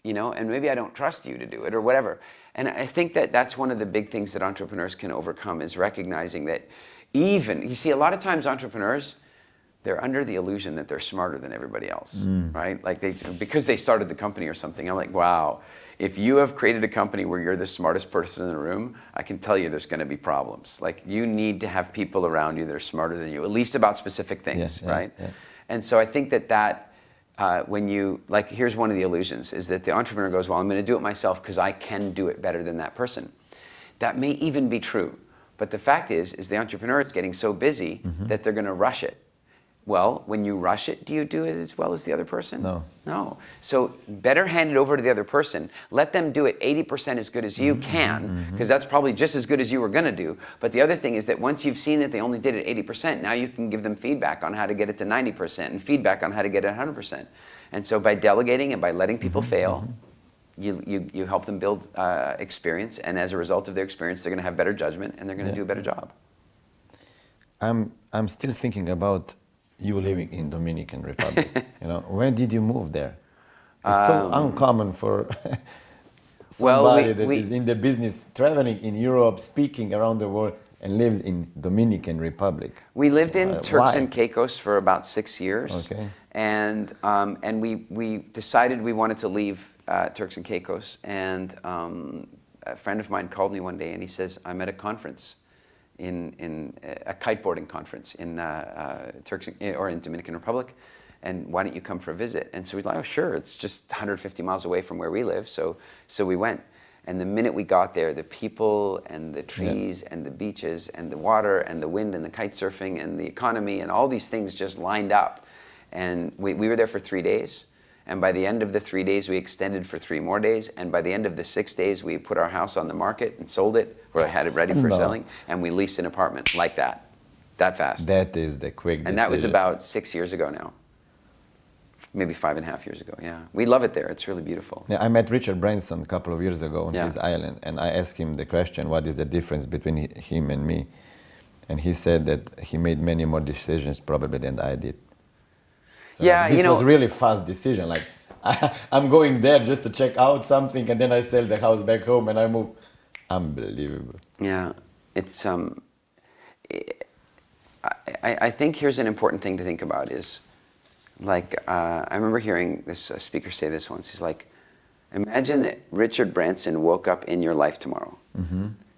you know, and maybe I don't trust you to do it or whatever. And I think that that's one of the big things that entrepreneurs can overcome is recognizing that even, you see, a lot of times entrepreneurs, they're under the illusion that they're smarter than everybody else, right? Like because they started the company or something, I'm like, wow, if you have created a company where you're the smartest person in the room, I can tell you there's going to be problems. Like you need to have people around you that are smarter than you, at least about specific things, right? Yeah. And so I think that when you, like, here's one of the illusions, is that the entrepreneur goes, well, I'm going to do it myself because I can do it better than that person. That may even be true. But the fact is the entrepreneur is getting so busy that they're going to rush it. Well, when you rush it, do you do it as well as the other person? No. No. So better hand it over to the other person. Let them do it 80% as good as you can, because that's probably just as good as you were going to do. But the other thing is that once you've seen that they only did it 80%, now you can give them feedback on how to get it to 90% and feedback on how to get it 100%. And so by delegating and by letting people fail, you help them build experience, and as a result of their experience, they're going to have better judgment and they're going to do a better job. I'm still thinking about you living in Dominican Republic. You know, when did you move there? It's so uncommon for somebody that is in the business, traveling in Europe, speaking around the world, and lives in Dominican Republic. We lived in Turks and Caicos for about 6 years, okay. and we decided we wanted to leave Turks and Caicos, and a friend of mine called me one day and he says, I'm at a conference, in a kiteboarding conference in in Dominican Republic, and why don't you come for a visit? And so we like, oh sure, it's just 150 miles away from where we live, so we went. And the minute we got there, the people and the trees and the beaches and the water and the wind and the kite surfing and the economy and all these things just lined up. And we were there for 3 days. And by the end of the 3 days, we extended for 3 more days. And by the end of the 6 days, we put our house on the market and sold it, or had it ready for selling. And we leased an apartment like that fast. That is the quick decision. And that was about 6 years ago now. Maybe 5.5 years ago, yeah. We love it there, it's really beautiful. Yeah, I met Richard Branson a couple of years ago on his island, and I asked him the question, what is the difference between him and me? And he said that he made many more decisions probably than I did. So this was really fast decision. Like, I'm going there just to check out something, and then I sell the house back home and I move. Unbelievable. Yeah, it's I think here's an important thing to think about is, like, I remember hearing this speaker say this once. He's like, imagine that Richard Branson woke up in your life tomorrow.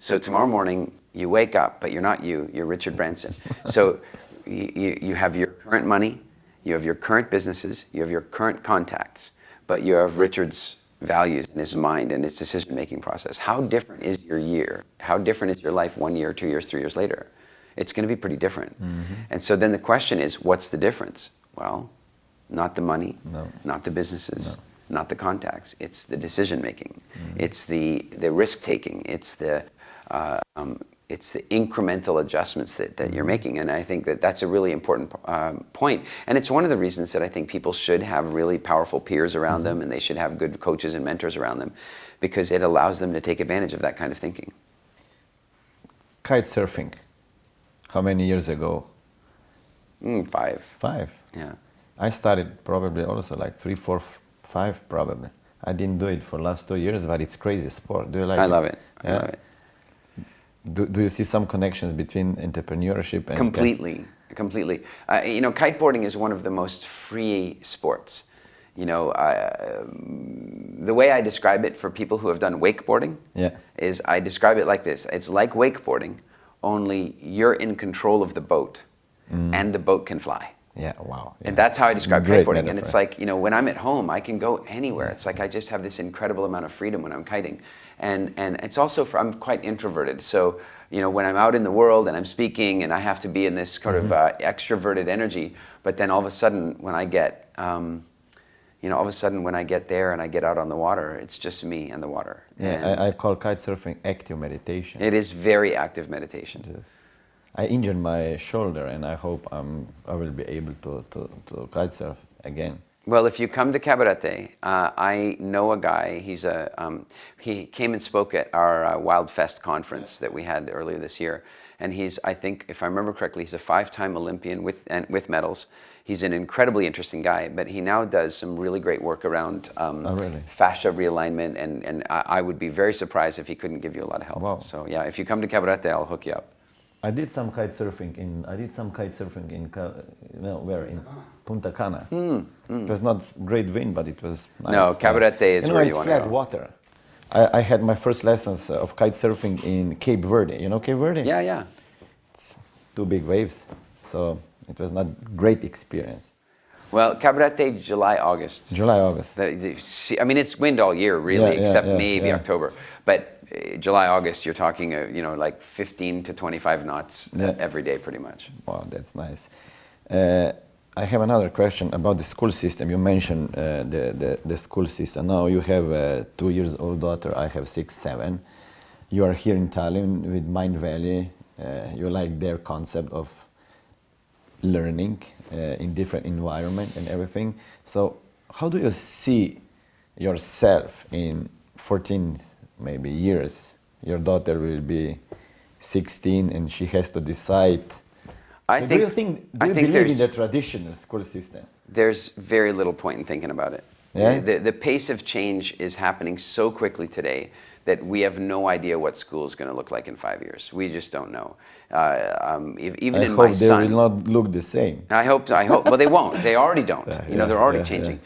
So tomorrow morning you wake up, but you're not you're Richard Branson. So you have your current money, you have your current businesses, you have your current contacts, but you have Richard's values and his mind and his decision-making process. How different is your year? How different is your life 1 year, 2 years, 3 years later? It's going to be pretty different. And so then the question is, what's the difference? Well, not the money, not the businesses, not the contacts. It's the decision-making. It's the risk-taking. It's the incremental adjustments that you're making. And I think that that's a really important point. And it's one of the reasons that I think people should have really powerful peers around them, and they should have good coaches and mentors around them, because it allows them to take advantage of that kind of thinking. Kitesurfing, how many years ago? 5. 5? Yeah. I started probably also like 3, 4, 5 probably. I didn't do it for last 2 years, but it's crazy sport. Do you like it? I love it. I love it. Do you see some connections between entrepreneurship and... Completely. You know, kiteboarding is one of the most free sports. You know, the way I describe it for people who have done wakeboarding is I describe it like this. It's like wakeboarding, only you're in control of the boat and the boat can fly. Yeah, wow. Yeah. And that's how I describe kiteboarding. Metaphor. And it's like, you know, when I'm at home, I can go anywhere. It's like I just have this incredible amount of freedom when I'm kiting. And it's also, I'm quite introverted. So, you know, when I'm out in the world and I'm speaking and I have to be in this sort of extroverted energy, but then all of a sudden when I get, you know, all of a sudden when I get there and I get out on the water, it's just me and the water. Yeah, I call kitesurfing active meditation. It is very active meditation. Just, I injured my shoulder, and I hope I will be able to kitesurf again. Well, if you come to Cabarete, I know a guy. He came and spoke at our Wild Fest conference that we had earlier this year, and he's, I think, if I remember correctly, he's a 5-time Olympian with medals. He's an incredibly interesting guy, but he now does some really great work around fascia realignment, and I would be very surprised if he couldn't give you a lot of help. Wow. So yeah, if you come to Cabarete, I'll hook you up. I did some kitesurfing in Punta Cana. It was not great wind, but it was nice. No, Cabarete is where you want to go. It's flat water. I had my first lessons of kitesurfing in Cape Verde. You know Cape Verde? Yeah, yeah. It's 2 big waves, so it was not great experience. Well, Cabarete, July, August. July, August. I mean, it's wind all year, really, except maybe October. But July, August, you're talking, you know, like 15 to 25 knots every day, pretty much. Wow, that's nice. I have another question about the school system. You mentioned the school system. Now you have a 2-year-old daughter. I have 6, 7. You are here in Tallinn with Mind Valley. You like their concept of learning in different environment and everything. So how do you see yourself in 14 maybe years? Your daughter will be 16 and she has to decide. Do you believe in the traditional school system? There's very little point in thinking about it. Yeah? The pace of change is happening so quickly today that we have no idea what school is going to look like in 5 years. We just don't know. Even in my son, they will not look the same. I hope. Well, they won't. They already don't. You know, they're already changing.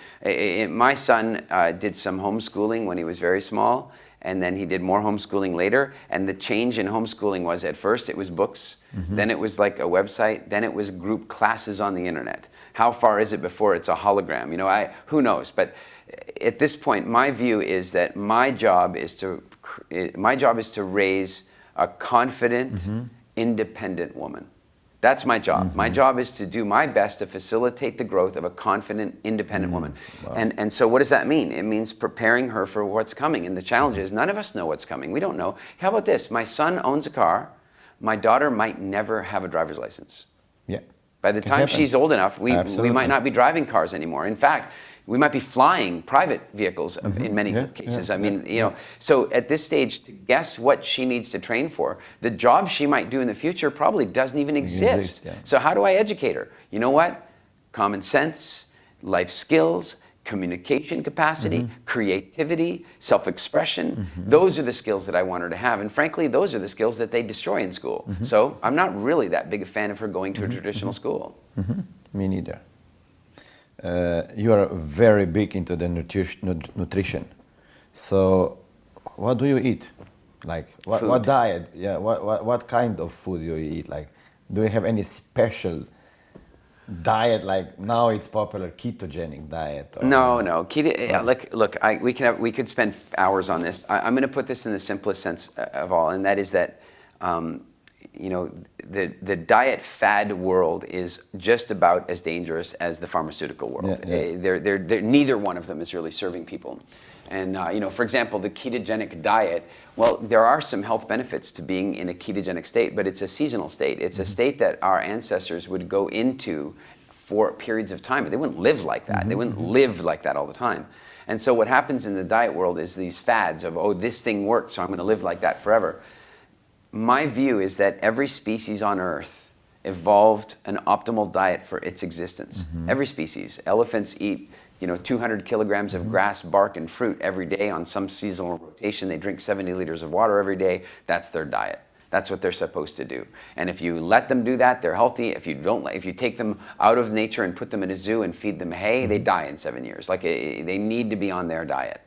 My son did some homeschooling when he was very small, and then he did more homeschooling later. And the change in homeschooling was, at first it was books, then it was like a website, then it was group classes on the internet. How far is it before it's a hologram? You know, who knows? But at this point, my view is that my job is to raise a confident, independent woman. That's my job. My job is to do my best to facilitate the growth of a confident, independent woman. Wow. And so what does that mean? It means preparing her for what's coming. And the challenge is none of us know what's coming. We don't know. How about this? My son owns a car. My daughter might never have a driver's license. Yeah. By the time she's old enough, we might not be driving cars anymore. In fact, we might be flying private vehicles in many cases. I mean, you know, so at this stage, to guess what she needs to train for, the job she might do in the future probably doesn't even exist. So how do I educate her? You know what? Common sense, life skills, communication capacity, creativity, self-expression. Those are the skills that I want her to have. And frankly, those are the skills that they destroy in school. So I'm not really that big a fan of her going to a traditional school. Me neither. You are very big into the nutrition. So what do you eat? Like what diet? Yeah, what kind of food do you eat? Like, do you have any special diet, like now it's popular ketogenic diet? Or No. Look. We could spend hours on this. I'm going to put this in the simplest sense of all, and that is that, the diet fad world is just about as dangerous as the pharmaceutical world. They're neither one of them is really serving people. And for example, the ketogenic diet. Well, there are some health benefits to being in a ketogenic state, but it's a seasonal state. It's a state that our ancestors would go into for periods of time. But they wouldn't live like that. They wouldn't live like that all the time. And so what happens in the diet world is these fads of, oh, this thing works, so I'm going to live like that forever. My view is that every species on Earth evolved an optimal diet for its existence. Every species. Elephants eat 200 kilograms of grass, bark, and fruit every day on some seasonal rotation. They drink 70 liters of water every day. That's their diet. That's what they're supposed to do. And if you let them do that, they're healthy. If you take them out of nature and put them in a zoo and feed them hay, they die in 7 years. They need to be on their diet.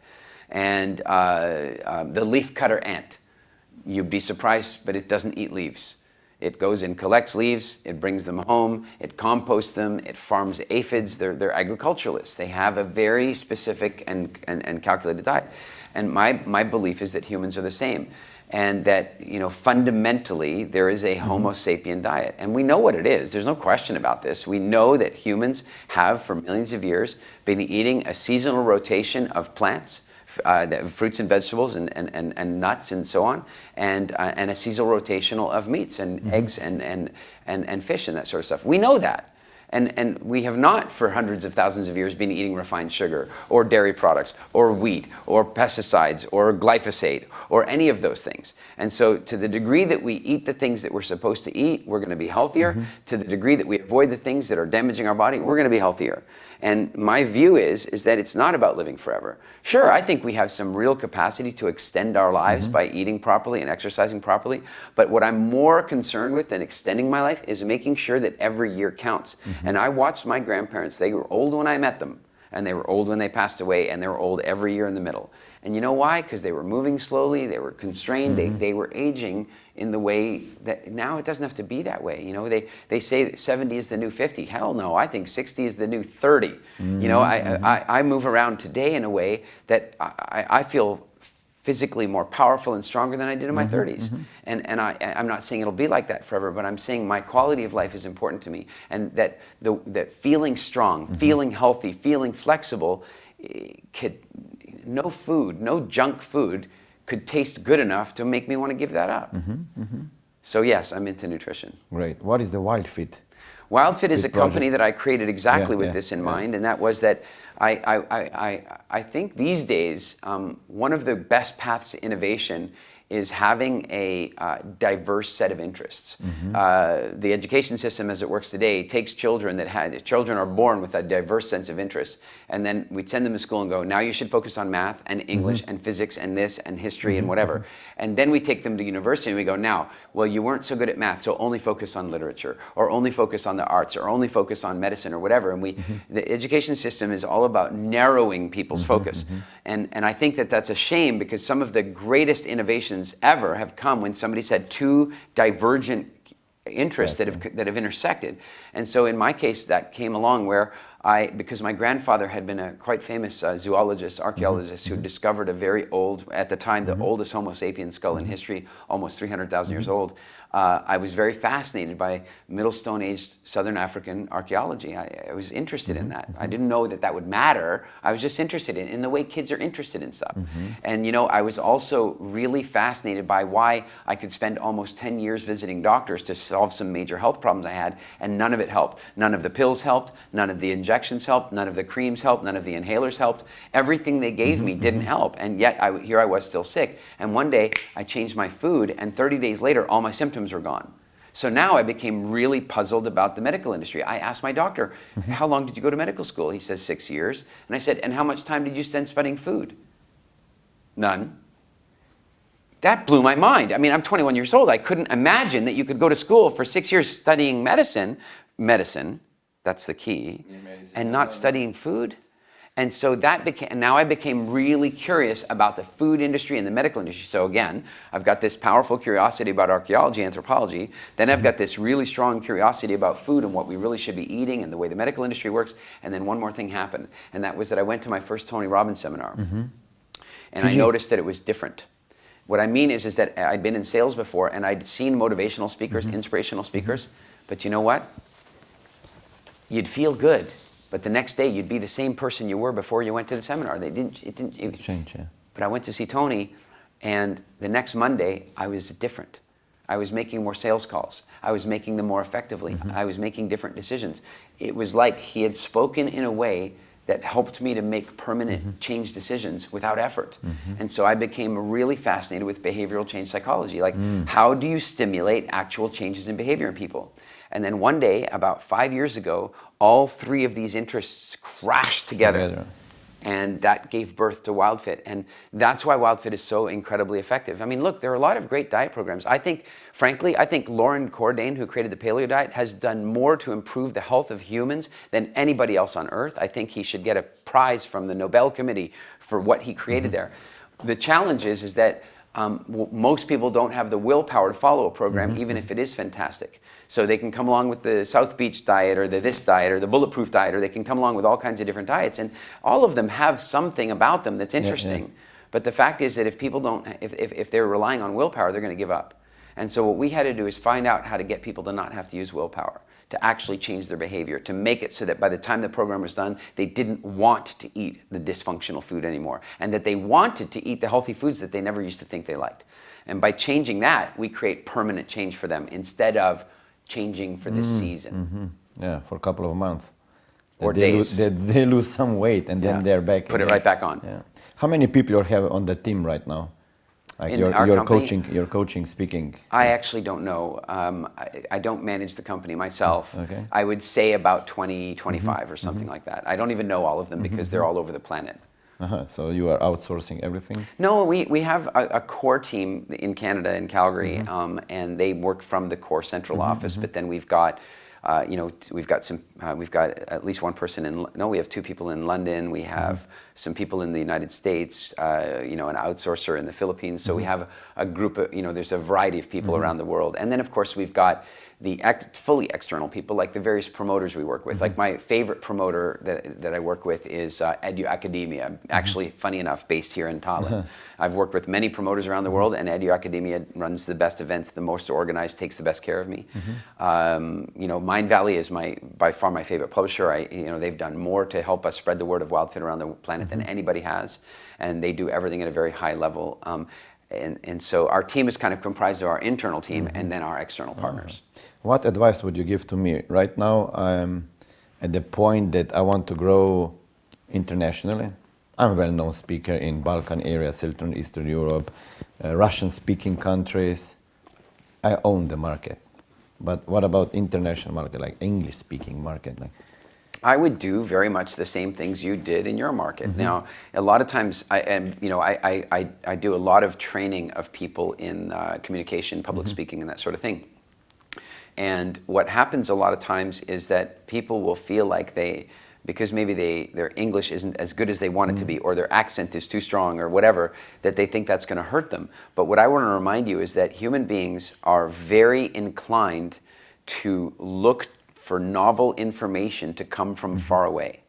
And the leafcutter ant, you'd be surprised, but it doesn't eat leaves. It goes and collects leaves, it brings them home, it composts them, it farms aphids. They're agriculturalists. They have a very specific and calculated diet. And my belief is that humans are the same. And that, fundamentally, there is a Homo sapien diet. And we know what it is. There's no question about this. We know that humans have, for millions of years, been eating a seasonal rotation of plants, fruits and vegetables and nuts and so on, and a seasonal rotational of meats and eggs and fish and that sort of stuff. We know that. And we have not, for hundreds of thousands of years, been eating refined sugar or dairy products or wheat or pesticides or glyphosate or any of those things. And so to the degree that we eat the things that we're supposed to eat, we're going to be healthier. To the degree that we avoid the things that are damaging our body, we're going to be healthier. And my view is that it's not about living forever. Sure, I think we have some real capacity to extend our lives by eating properly and exercising properly. But what I'm more concerned with than extending my life is making sure that every year counts. And I watched my grandparents. They were old when I met them, and they were old when they passed away, and they were old every year in the middle. And you know why? Because they were moving slowly, they were constrained, they were aging in the way that now it doesn't have to be that way. They say that 70 is the new 50. Hell no, I think 60 is the new 30. I move around today in a way that I feel physically more powerful and stronger than I did in my 30s. And I'm not saying it'll be like that forever, but I'm saying my quality of life is important to me. And that feeling strong, feeling healthy, feeling flexible, no junk food could taste good enough to make me want to give that up. So yes, I'm into nutrition. Great. What is the Wild Fit? Wild Fit is a company that I created exactly with this in mind, and that was that I think these days one of the best paths to innovation is having a diverse set of interests. The education system as it works today takes children children are born with a diverse sense of interests, and then we'd send them to school and go, now you should focus on math and English and physics and this and history and whatever. And then we take them to university and we go, now, well, you weren't so good at math, so only focus on literature, or only focus on the arts, or only focus on medicine or whatever. And the education system is all about narrowing people's focus. And I think that that's a shame, because some of the greatest innovations ever have come when somebody's had two divergent interests that have intersected. And so in my case, that came along where because my grandfather had been a quite famous zoologist, archaeologist, who discovered a very old, at the time, the oldest Homo sapien skull in history, almost 300,000 years old. I was very fascinated by Middle Stone Age Southern African archaeology. I was interested in that. I didn't know that would matter. I was just interested in the way kids are interested in stuff. And I was also really fascinated by why I could spend almost 10 years visiting doctors to solve some major health problems I had, and none of it helped. None of the pills helped, none of the injections helped, none of the creams helped, none of the inhalers helped. Everything they gave me didn't help, and yet here I was still sick. And one day I changed my food, and 30 days later all my symptoms were gone. So now I became really puzzled about the medical industry. I asked my doctor, how long did you go to medical school? He says 6 years. And I said, and how much time did you spend studying food? None. That blew my mind. I mean, I'm 21 years old. I couldn't imagine that you could go to school for 6 years studying medicine, that's the key, and not studying food. And so now I became really curious about the food industry and the medical industry. So again, I've got this powerful curiosity about archaeology, anthropology. Then I've got this really strong curiosity about food and what we really should be eating and the way the medical industry works. And then one more thing happened. And that was that I went to my first Tony Robbins seminar. And I noticed that it was different. What I mean is that I'd been in sales before and I'd seen motivational speakers, inspirational speakers. But you know what? You'd feel good. But the next day, you'd be the same person you were before you went to the seminar. It didn't change, yeah. But I went to see Tony, and the next Monday, I was different. I was making more sales calls. I was making them more effectively. I was making different decisions. It was like he had spoken in a way that helped me to make permanent change decisions without effort. And so I became really fascinated with behavioral change psychology. Like, how do you stimulate actual changes in behavior in people? And then one day, about 5 years ago, all three of these interests crashed together. And that gave birth to WildFit. And that's why WildFit is so incredibly effective. I mean, look, there are a lot of great diet programs. I think, frankly, Lauren Cordain, who created the paleo diet, has done more to improve the health of humans than anybody else on earth. I think he should get a prize from the Nobel Committee for what he created there. The challenge is that most people don't have the willpower to follow a program, even if it is fantastic. So they can come along with the South Beach diet or the this diet or the bulletproof diet, or they can come along with all kinds of different diets. And all of them have something about them that's interesting. But the fact is that if people don't, if they're relying on willpower, they're going to give up. And so what we had to do is find out how to get people to not have to use willpower, to actually change their behavior, to make it so that by the time the program was done, they didn't want to eat the dysfunctional food anymore, and that they wanted to eat the healthy foods that they never used to think they liked. And by changing that, we create permanent change for them instead of changing for this season. Yeah, for a couple of months. Or days. They lose some weight and then they're back. Put it right back on. Yeah. How many people you have on the team right now? Like In our company, you're coaching, speaking. I actually don't know. I don't manage the company myself. Okay. I would say about 20, 25 or something like that. I don't even know all of them because they're all over the planet. So you are outsourcing everything? No, we have a core team in Canada, in Calgary, and they work from the core central office. But then we've got, we've got at least one person we have two people in London. We have some people in the United States, an outsourcer in the Philippines. So we have a group of, there's a variety of people around the world. And then of course we've got the fully external people, like the various promoters we work with. Like my favorite promoter that I work with is Edu Academia, actually, funny enough, based here in Tallinn. I've worked with many promoters around the world, and Edu Academia runs the best events, the most organized, takes the best care of me. Mind Valley is by far my favorite publisher. They've done more to help us spread the word of WildFit around the planet than anybody has, and they do everything at a very high level. And so our team is kind of comprised of our internal team and then our external partners. What advice would you give to me? Right now, I'm at the point that I want to grow internationally. I'm a well-known speaker in Balkan area, Central and Eastern Europe, Russian-speaking countries. I own the market. But what about international market, like English-speaking market? I would do very much the same things you did in your market. Now, a lot of times, I do a lot of training of people in communication, public speaking, and that sort of thing. And what happens a lot of times is that people will feel like because maybe their English isn't as good as they want it to be, or their accent is too strong, or whatever, that they think that's going to hurt them. But what I want to remind you is that human beings are very inclined to look for novel information to come from far away.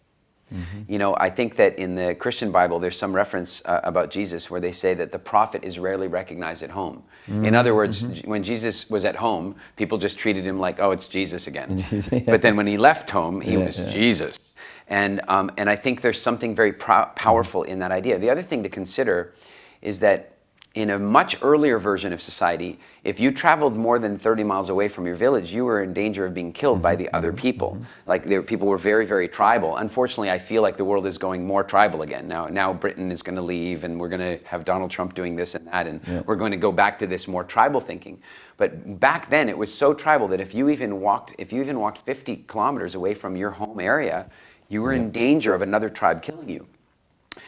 I think that in the Christian Bible, there's some reference about Jesus where they say that the prophet is rarely recognized at home. In other words, when Jesus was at home, people just treated him like, oh, it's Jesus again. But then when he left home, he was Jesus. And I think there's something very powerful in that idea. The other thing to consider is that in a much earlier version of society, if you traveled more than 30 miles away from your village, you were in danger of being killed by the other people. Like people were very, very tribal. Unfortunately, I feel like the world is going more tribal again. Now Britain is going to leave, and we're going to have Donald Trump doing this and that, and we're going to go back to this more tribal thinking. But back then, it was so tribal that if you even walked 50 kilometers away from your home area, you were in danger of another tribe killing you.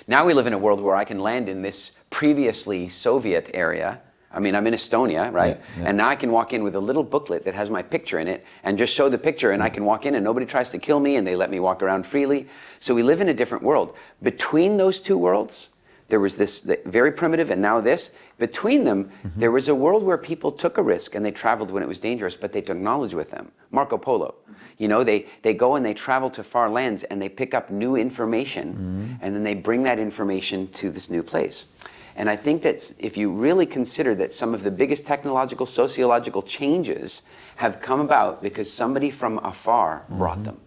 Now we live in a world where I can land in this previously Soviet area, I mean, I'm in Estonia, right? Yeah, yeah. And now I can walk in with a little booklet that has my picture in it and just show the picture, and I can walk in and nobody tries to kill me and they let me walk around freely. So we live in a different world. Between those two worlds, there was this very primitive and now this. Between them, there was a world where people took a risk and they traveled when it was dangerous, but they took knowledge with them. Marco Polo. You know, they go and they travel to far lands and they pick up new information and then they bring that information to this new place. And I think that if you really consider that some of the biggest technological, sociological changes have come about because somebody from afar brought them.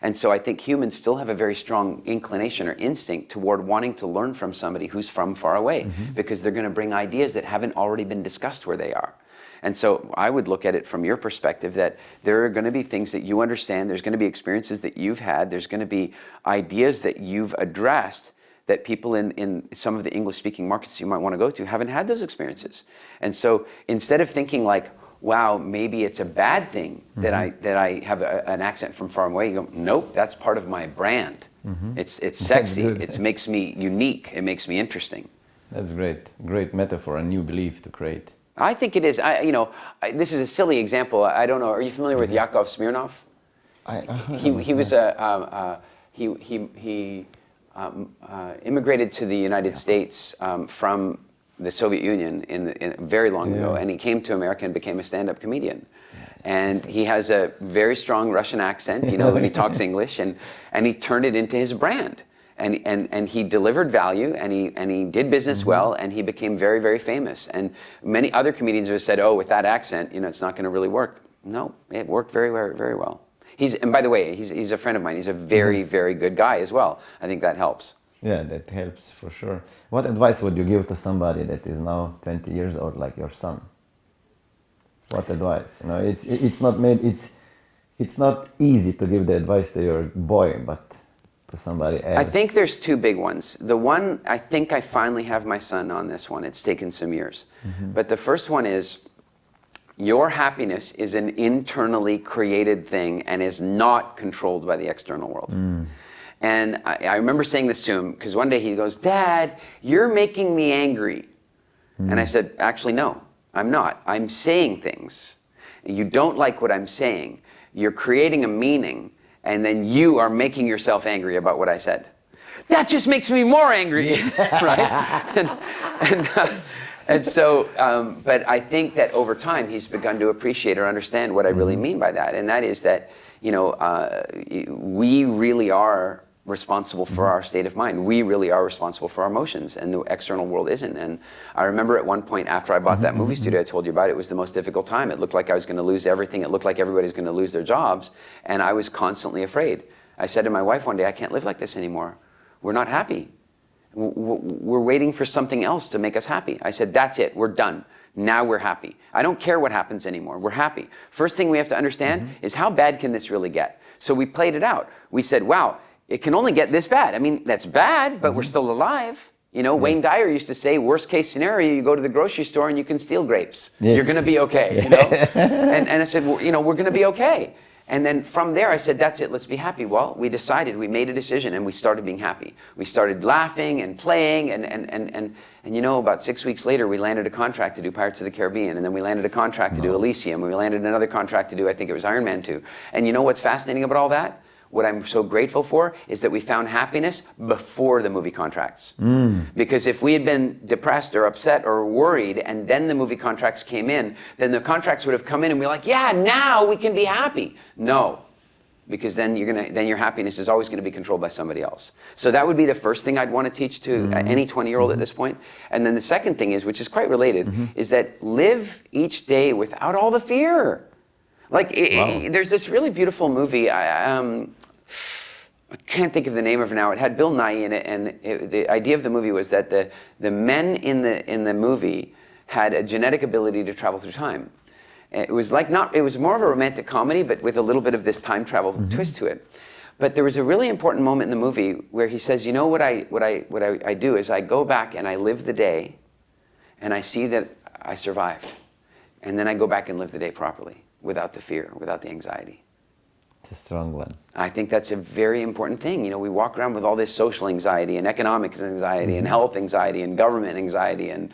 And so I think humans still have a very strong inclination or instinct toward wanting to learn from somebody who's from far away because they're going to bring ideas that haven't already been discussed where they are. And so I would look at it from your perspective that there are going to be things that you understand, there's going to be experiences that you've had, there's going to be ideas that you've addressed that people in some of the English-speaking markets you might want to go to haven't had those experiences. And so instead of thinking like, wow, maybe it's a bad thing that I have an accent from far away, you go, nope, that's part of my brand. It's sexy, it makes me unique, it makes me interesting. That's great metaphor, a new belief to create. I think it is. This is a silly example. I don't know. Are you familiar with Yakov Smirnoff? He was he immigrated to the United States from the Soviet Union very long ago, and he came to America and became a stand-up comedian. And he has a very strong Russian accent, you know, and he talks English, and he turned it into his brand. And he delivered value, and he did business well, and he became very, very famous. And many other comedians have said, oh, with that accent, you know, it's not going to really work. No, it worked very, very, very well. And by the way, he's a friend of mine. He's a very, very good guy as well. I think that helps. Yeah, that helps for sure. What advice would you give to somebody that is now 20 years old, like your son? What advice? You know, it's not easy to give the advice to your boy, but to somebody else. I think there's two big ones. The one, I think I finally have my son on this one. It's taken some years. But the first one is, your happiness is an internally created thing and is not controlled by the external world. And I remember saying this to him, because one day he goes, Dad, you're making me angry. And I said, actually, no, I'm not. I'm saying things. You don't like what I'm saying. You're creating a meaning, and then you are making yourself angry about what I said. That just makes me more angry, right? And so, but I think that over time he's begun to appreciate or understand what I really mean by that. And that is that, you know, we really are responsible for our state of mind. We really are responsible for our emotions, and the external world isn't. And I remember at one point after I bought that movie studio I told you about, it was the most difficult time. It looked like I was going to lose everything. It looked like everybody was going to lose their jobs, and I was constantly afraid. I said to my wife one day, I can't live like this anymore. We're not happy. We're waiting for something else to make us happy. I said, that's it. We're done. Now we're happy. I don't care what happens anymore. We're happy. First thing we have to understand is, how bad can this really get? So we played it out. We said, wow, it can only get this bad. I mean, that's bad, but we're still alive. You know, Wayne Dyer used to say, worst case scenario, you go to the grocery store and you can steal grapes. You're going to be okay, you know? And I said, well, you know, we're going to be okay. And then from there, I said, that's it, let's be happy. Well, we decided, we made a decision, and we started being happy. We started laughing and playing, and you know, about 6 weeks later, we landed a contract to do Pirates of the Caribbean, and then we landed a contract to do Elysium, and we landed another contract to do, I think it was Iron Man 2. And you know what's fascinating about all that? What I'm so grateful for is that we found happiness before the movie contracts. Because if we had been depressed or upset or worried and then the movie contracts came in, then the contracts would have come in and we're like, yeah, now we can be happy. No, because then your happiness is always going to be controlled by somebody else. So that would be the first thing I'd want to teach to any 20-year-old at this point. And then the second thing is, which is quite related, is that live each day without all the fear. Like, there's this really beautiful movie, I can't think of the name of it now. It had Bill Nighy in it, and the idea of the movie was that the men in the movie had a genetic ability to travel through time. It was it was more of a romantic comedy, but with a little bit of this time travel twist to it. But there was a really important moment in the movie where he says, you know what I do is I go back and I live the day, and I see that I survived, and then I go back and live the day properly, without the fear, without the anxiety. It's a strong one. I think that's a very important thing. You know, we walk around with all this social anxiety and economic anxiety and health anxiety and government anxiety. And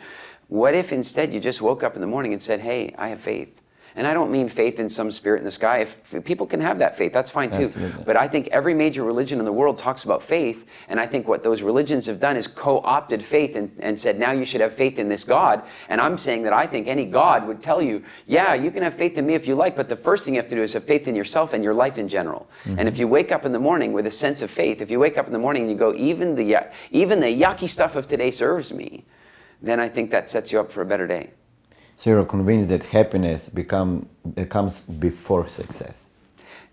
what if instead you just woke up in the morning and said, hey, I have faith? And I don't mean faith in some spirit in the sky. If people can have that faith, that's fine too. Absolutely. But I think every major religion in the world talks about faith. And I think what those religions have done is co-opted faith and said, now you should have faith in this God. And I'm saying that I think any God would tell you, yeah, you can have faith in me if you like, but the first thing you have to do is have faith in yourself and your life in general. And if you wake up in the morning with a sense of faith, if you wake up in the morning and you go, even the yucky stuff of today serves me, then I think that sets you up for a better day. So you're convinced that happiness comes before success?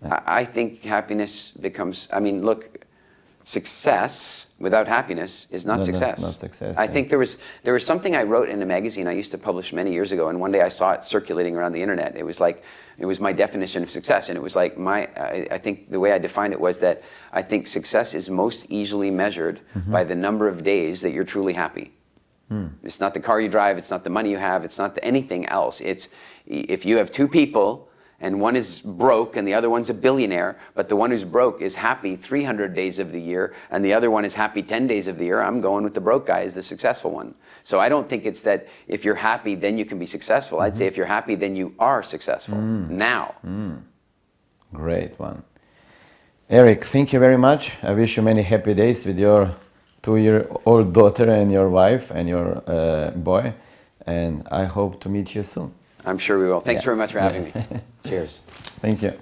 I think happiness becomes, I mean, look, success without happiness is not success. Not success. I think there was something I wrote in a magazine I used to publish many years ago, and one day I saw it circulating around the internet. It was like, it was my definition of success, and it was like I think the way I defined it was that I think success is most easily measured by the number of days that you're truly happy. It's not the car you drive, it's not the money you have, it's not anything else. It's if you have two people and one is broke and the other one's a billionaire, but the one who's broke is happy 300 days of the year and the other one is happy 10 days of the year, I'm going with the broke guy as the successful one. So I don't think it's that if you're happy, then you can be successful. I'd say if you're happy, then you are successful now. Great one. Eric, thank you very much. I wish you many happy days with your 2-year-old daughter and your wife and your boy, and I hope to meet you soon. I'm sure we will. Thanks very much for having me. Cheers. Thank you.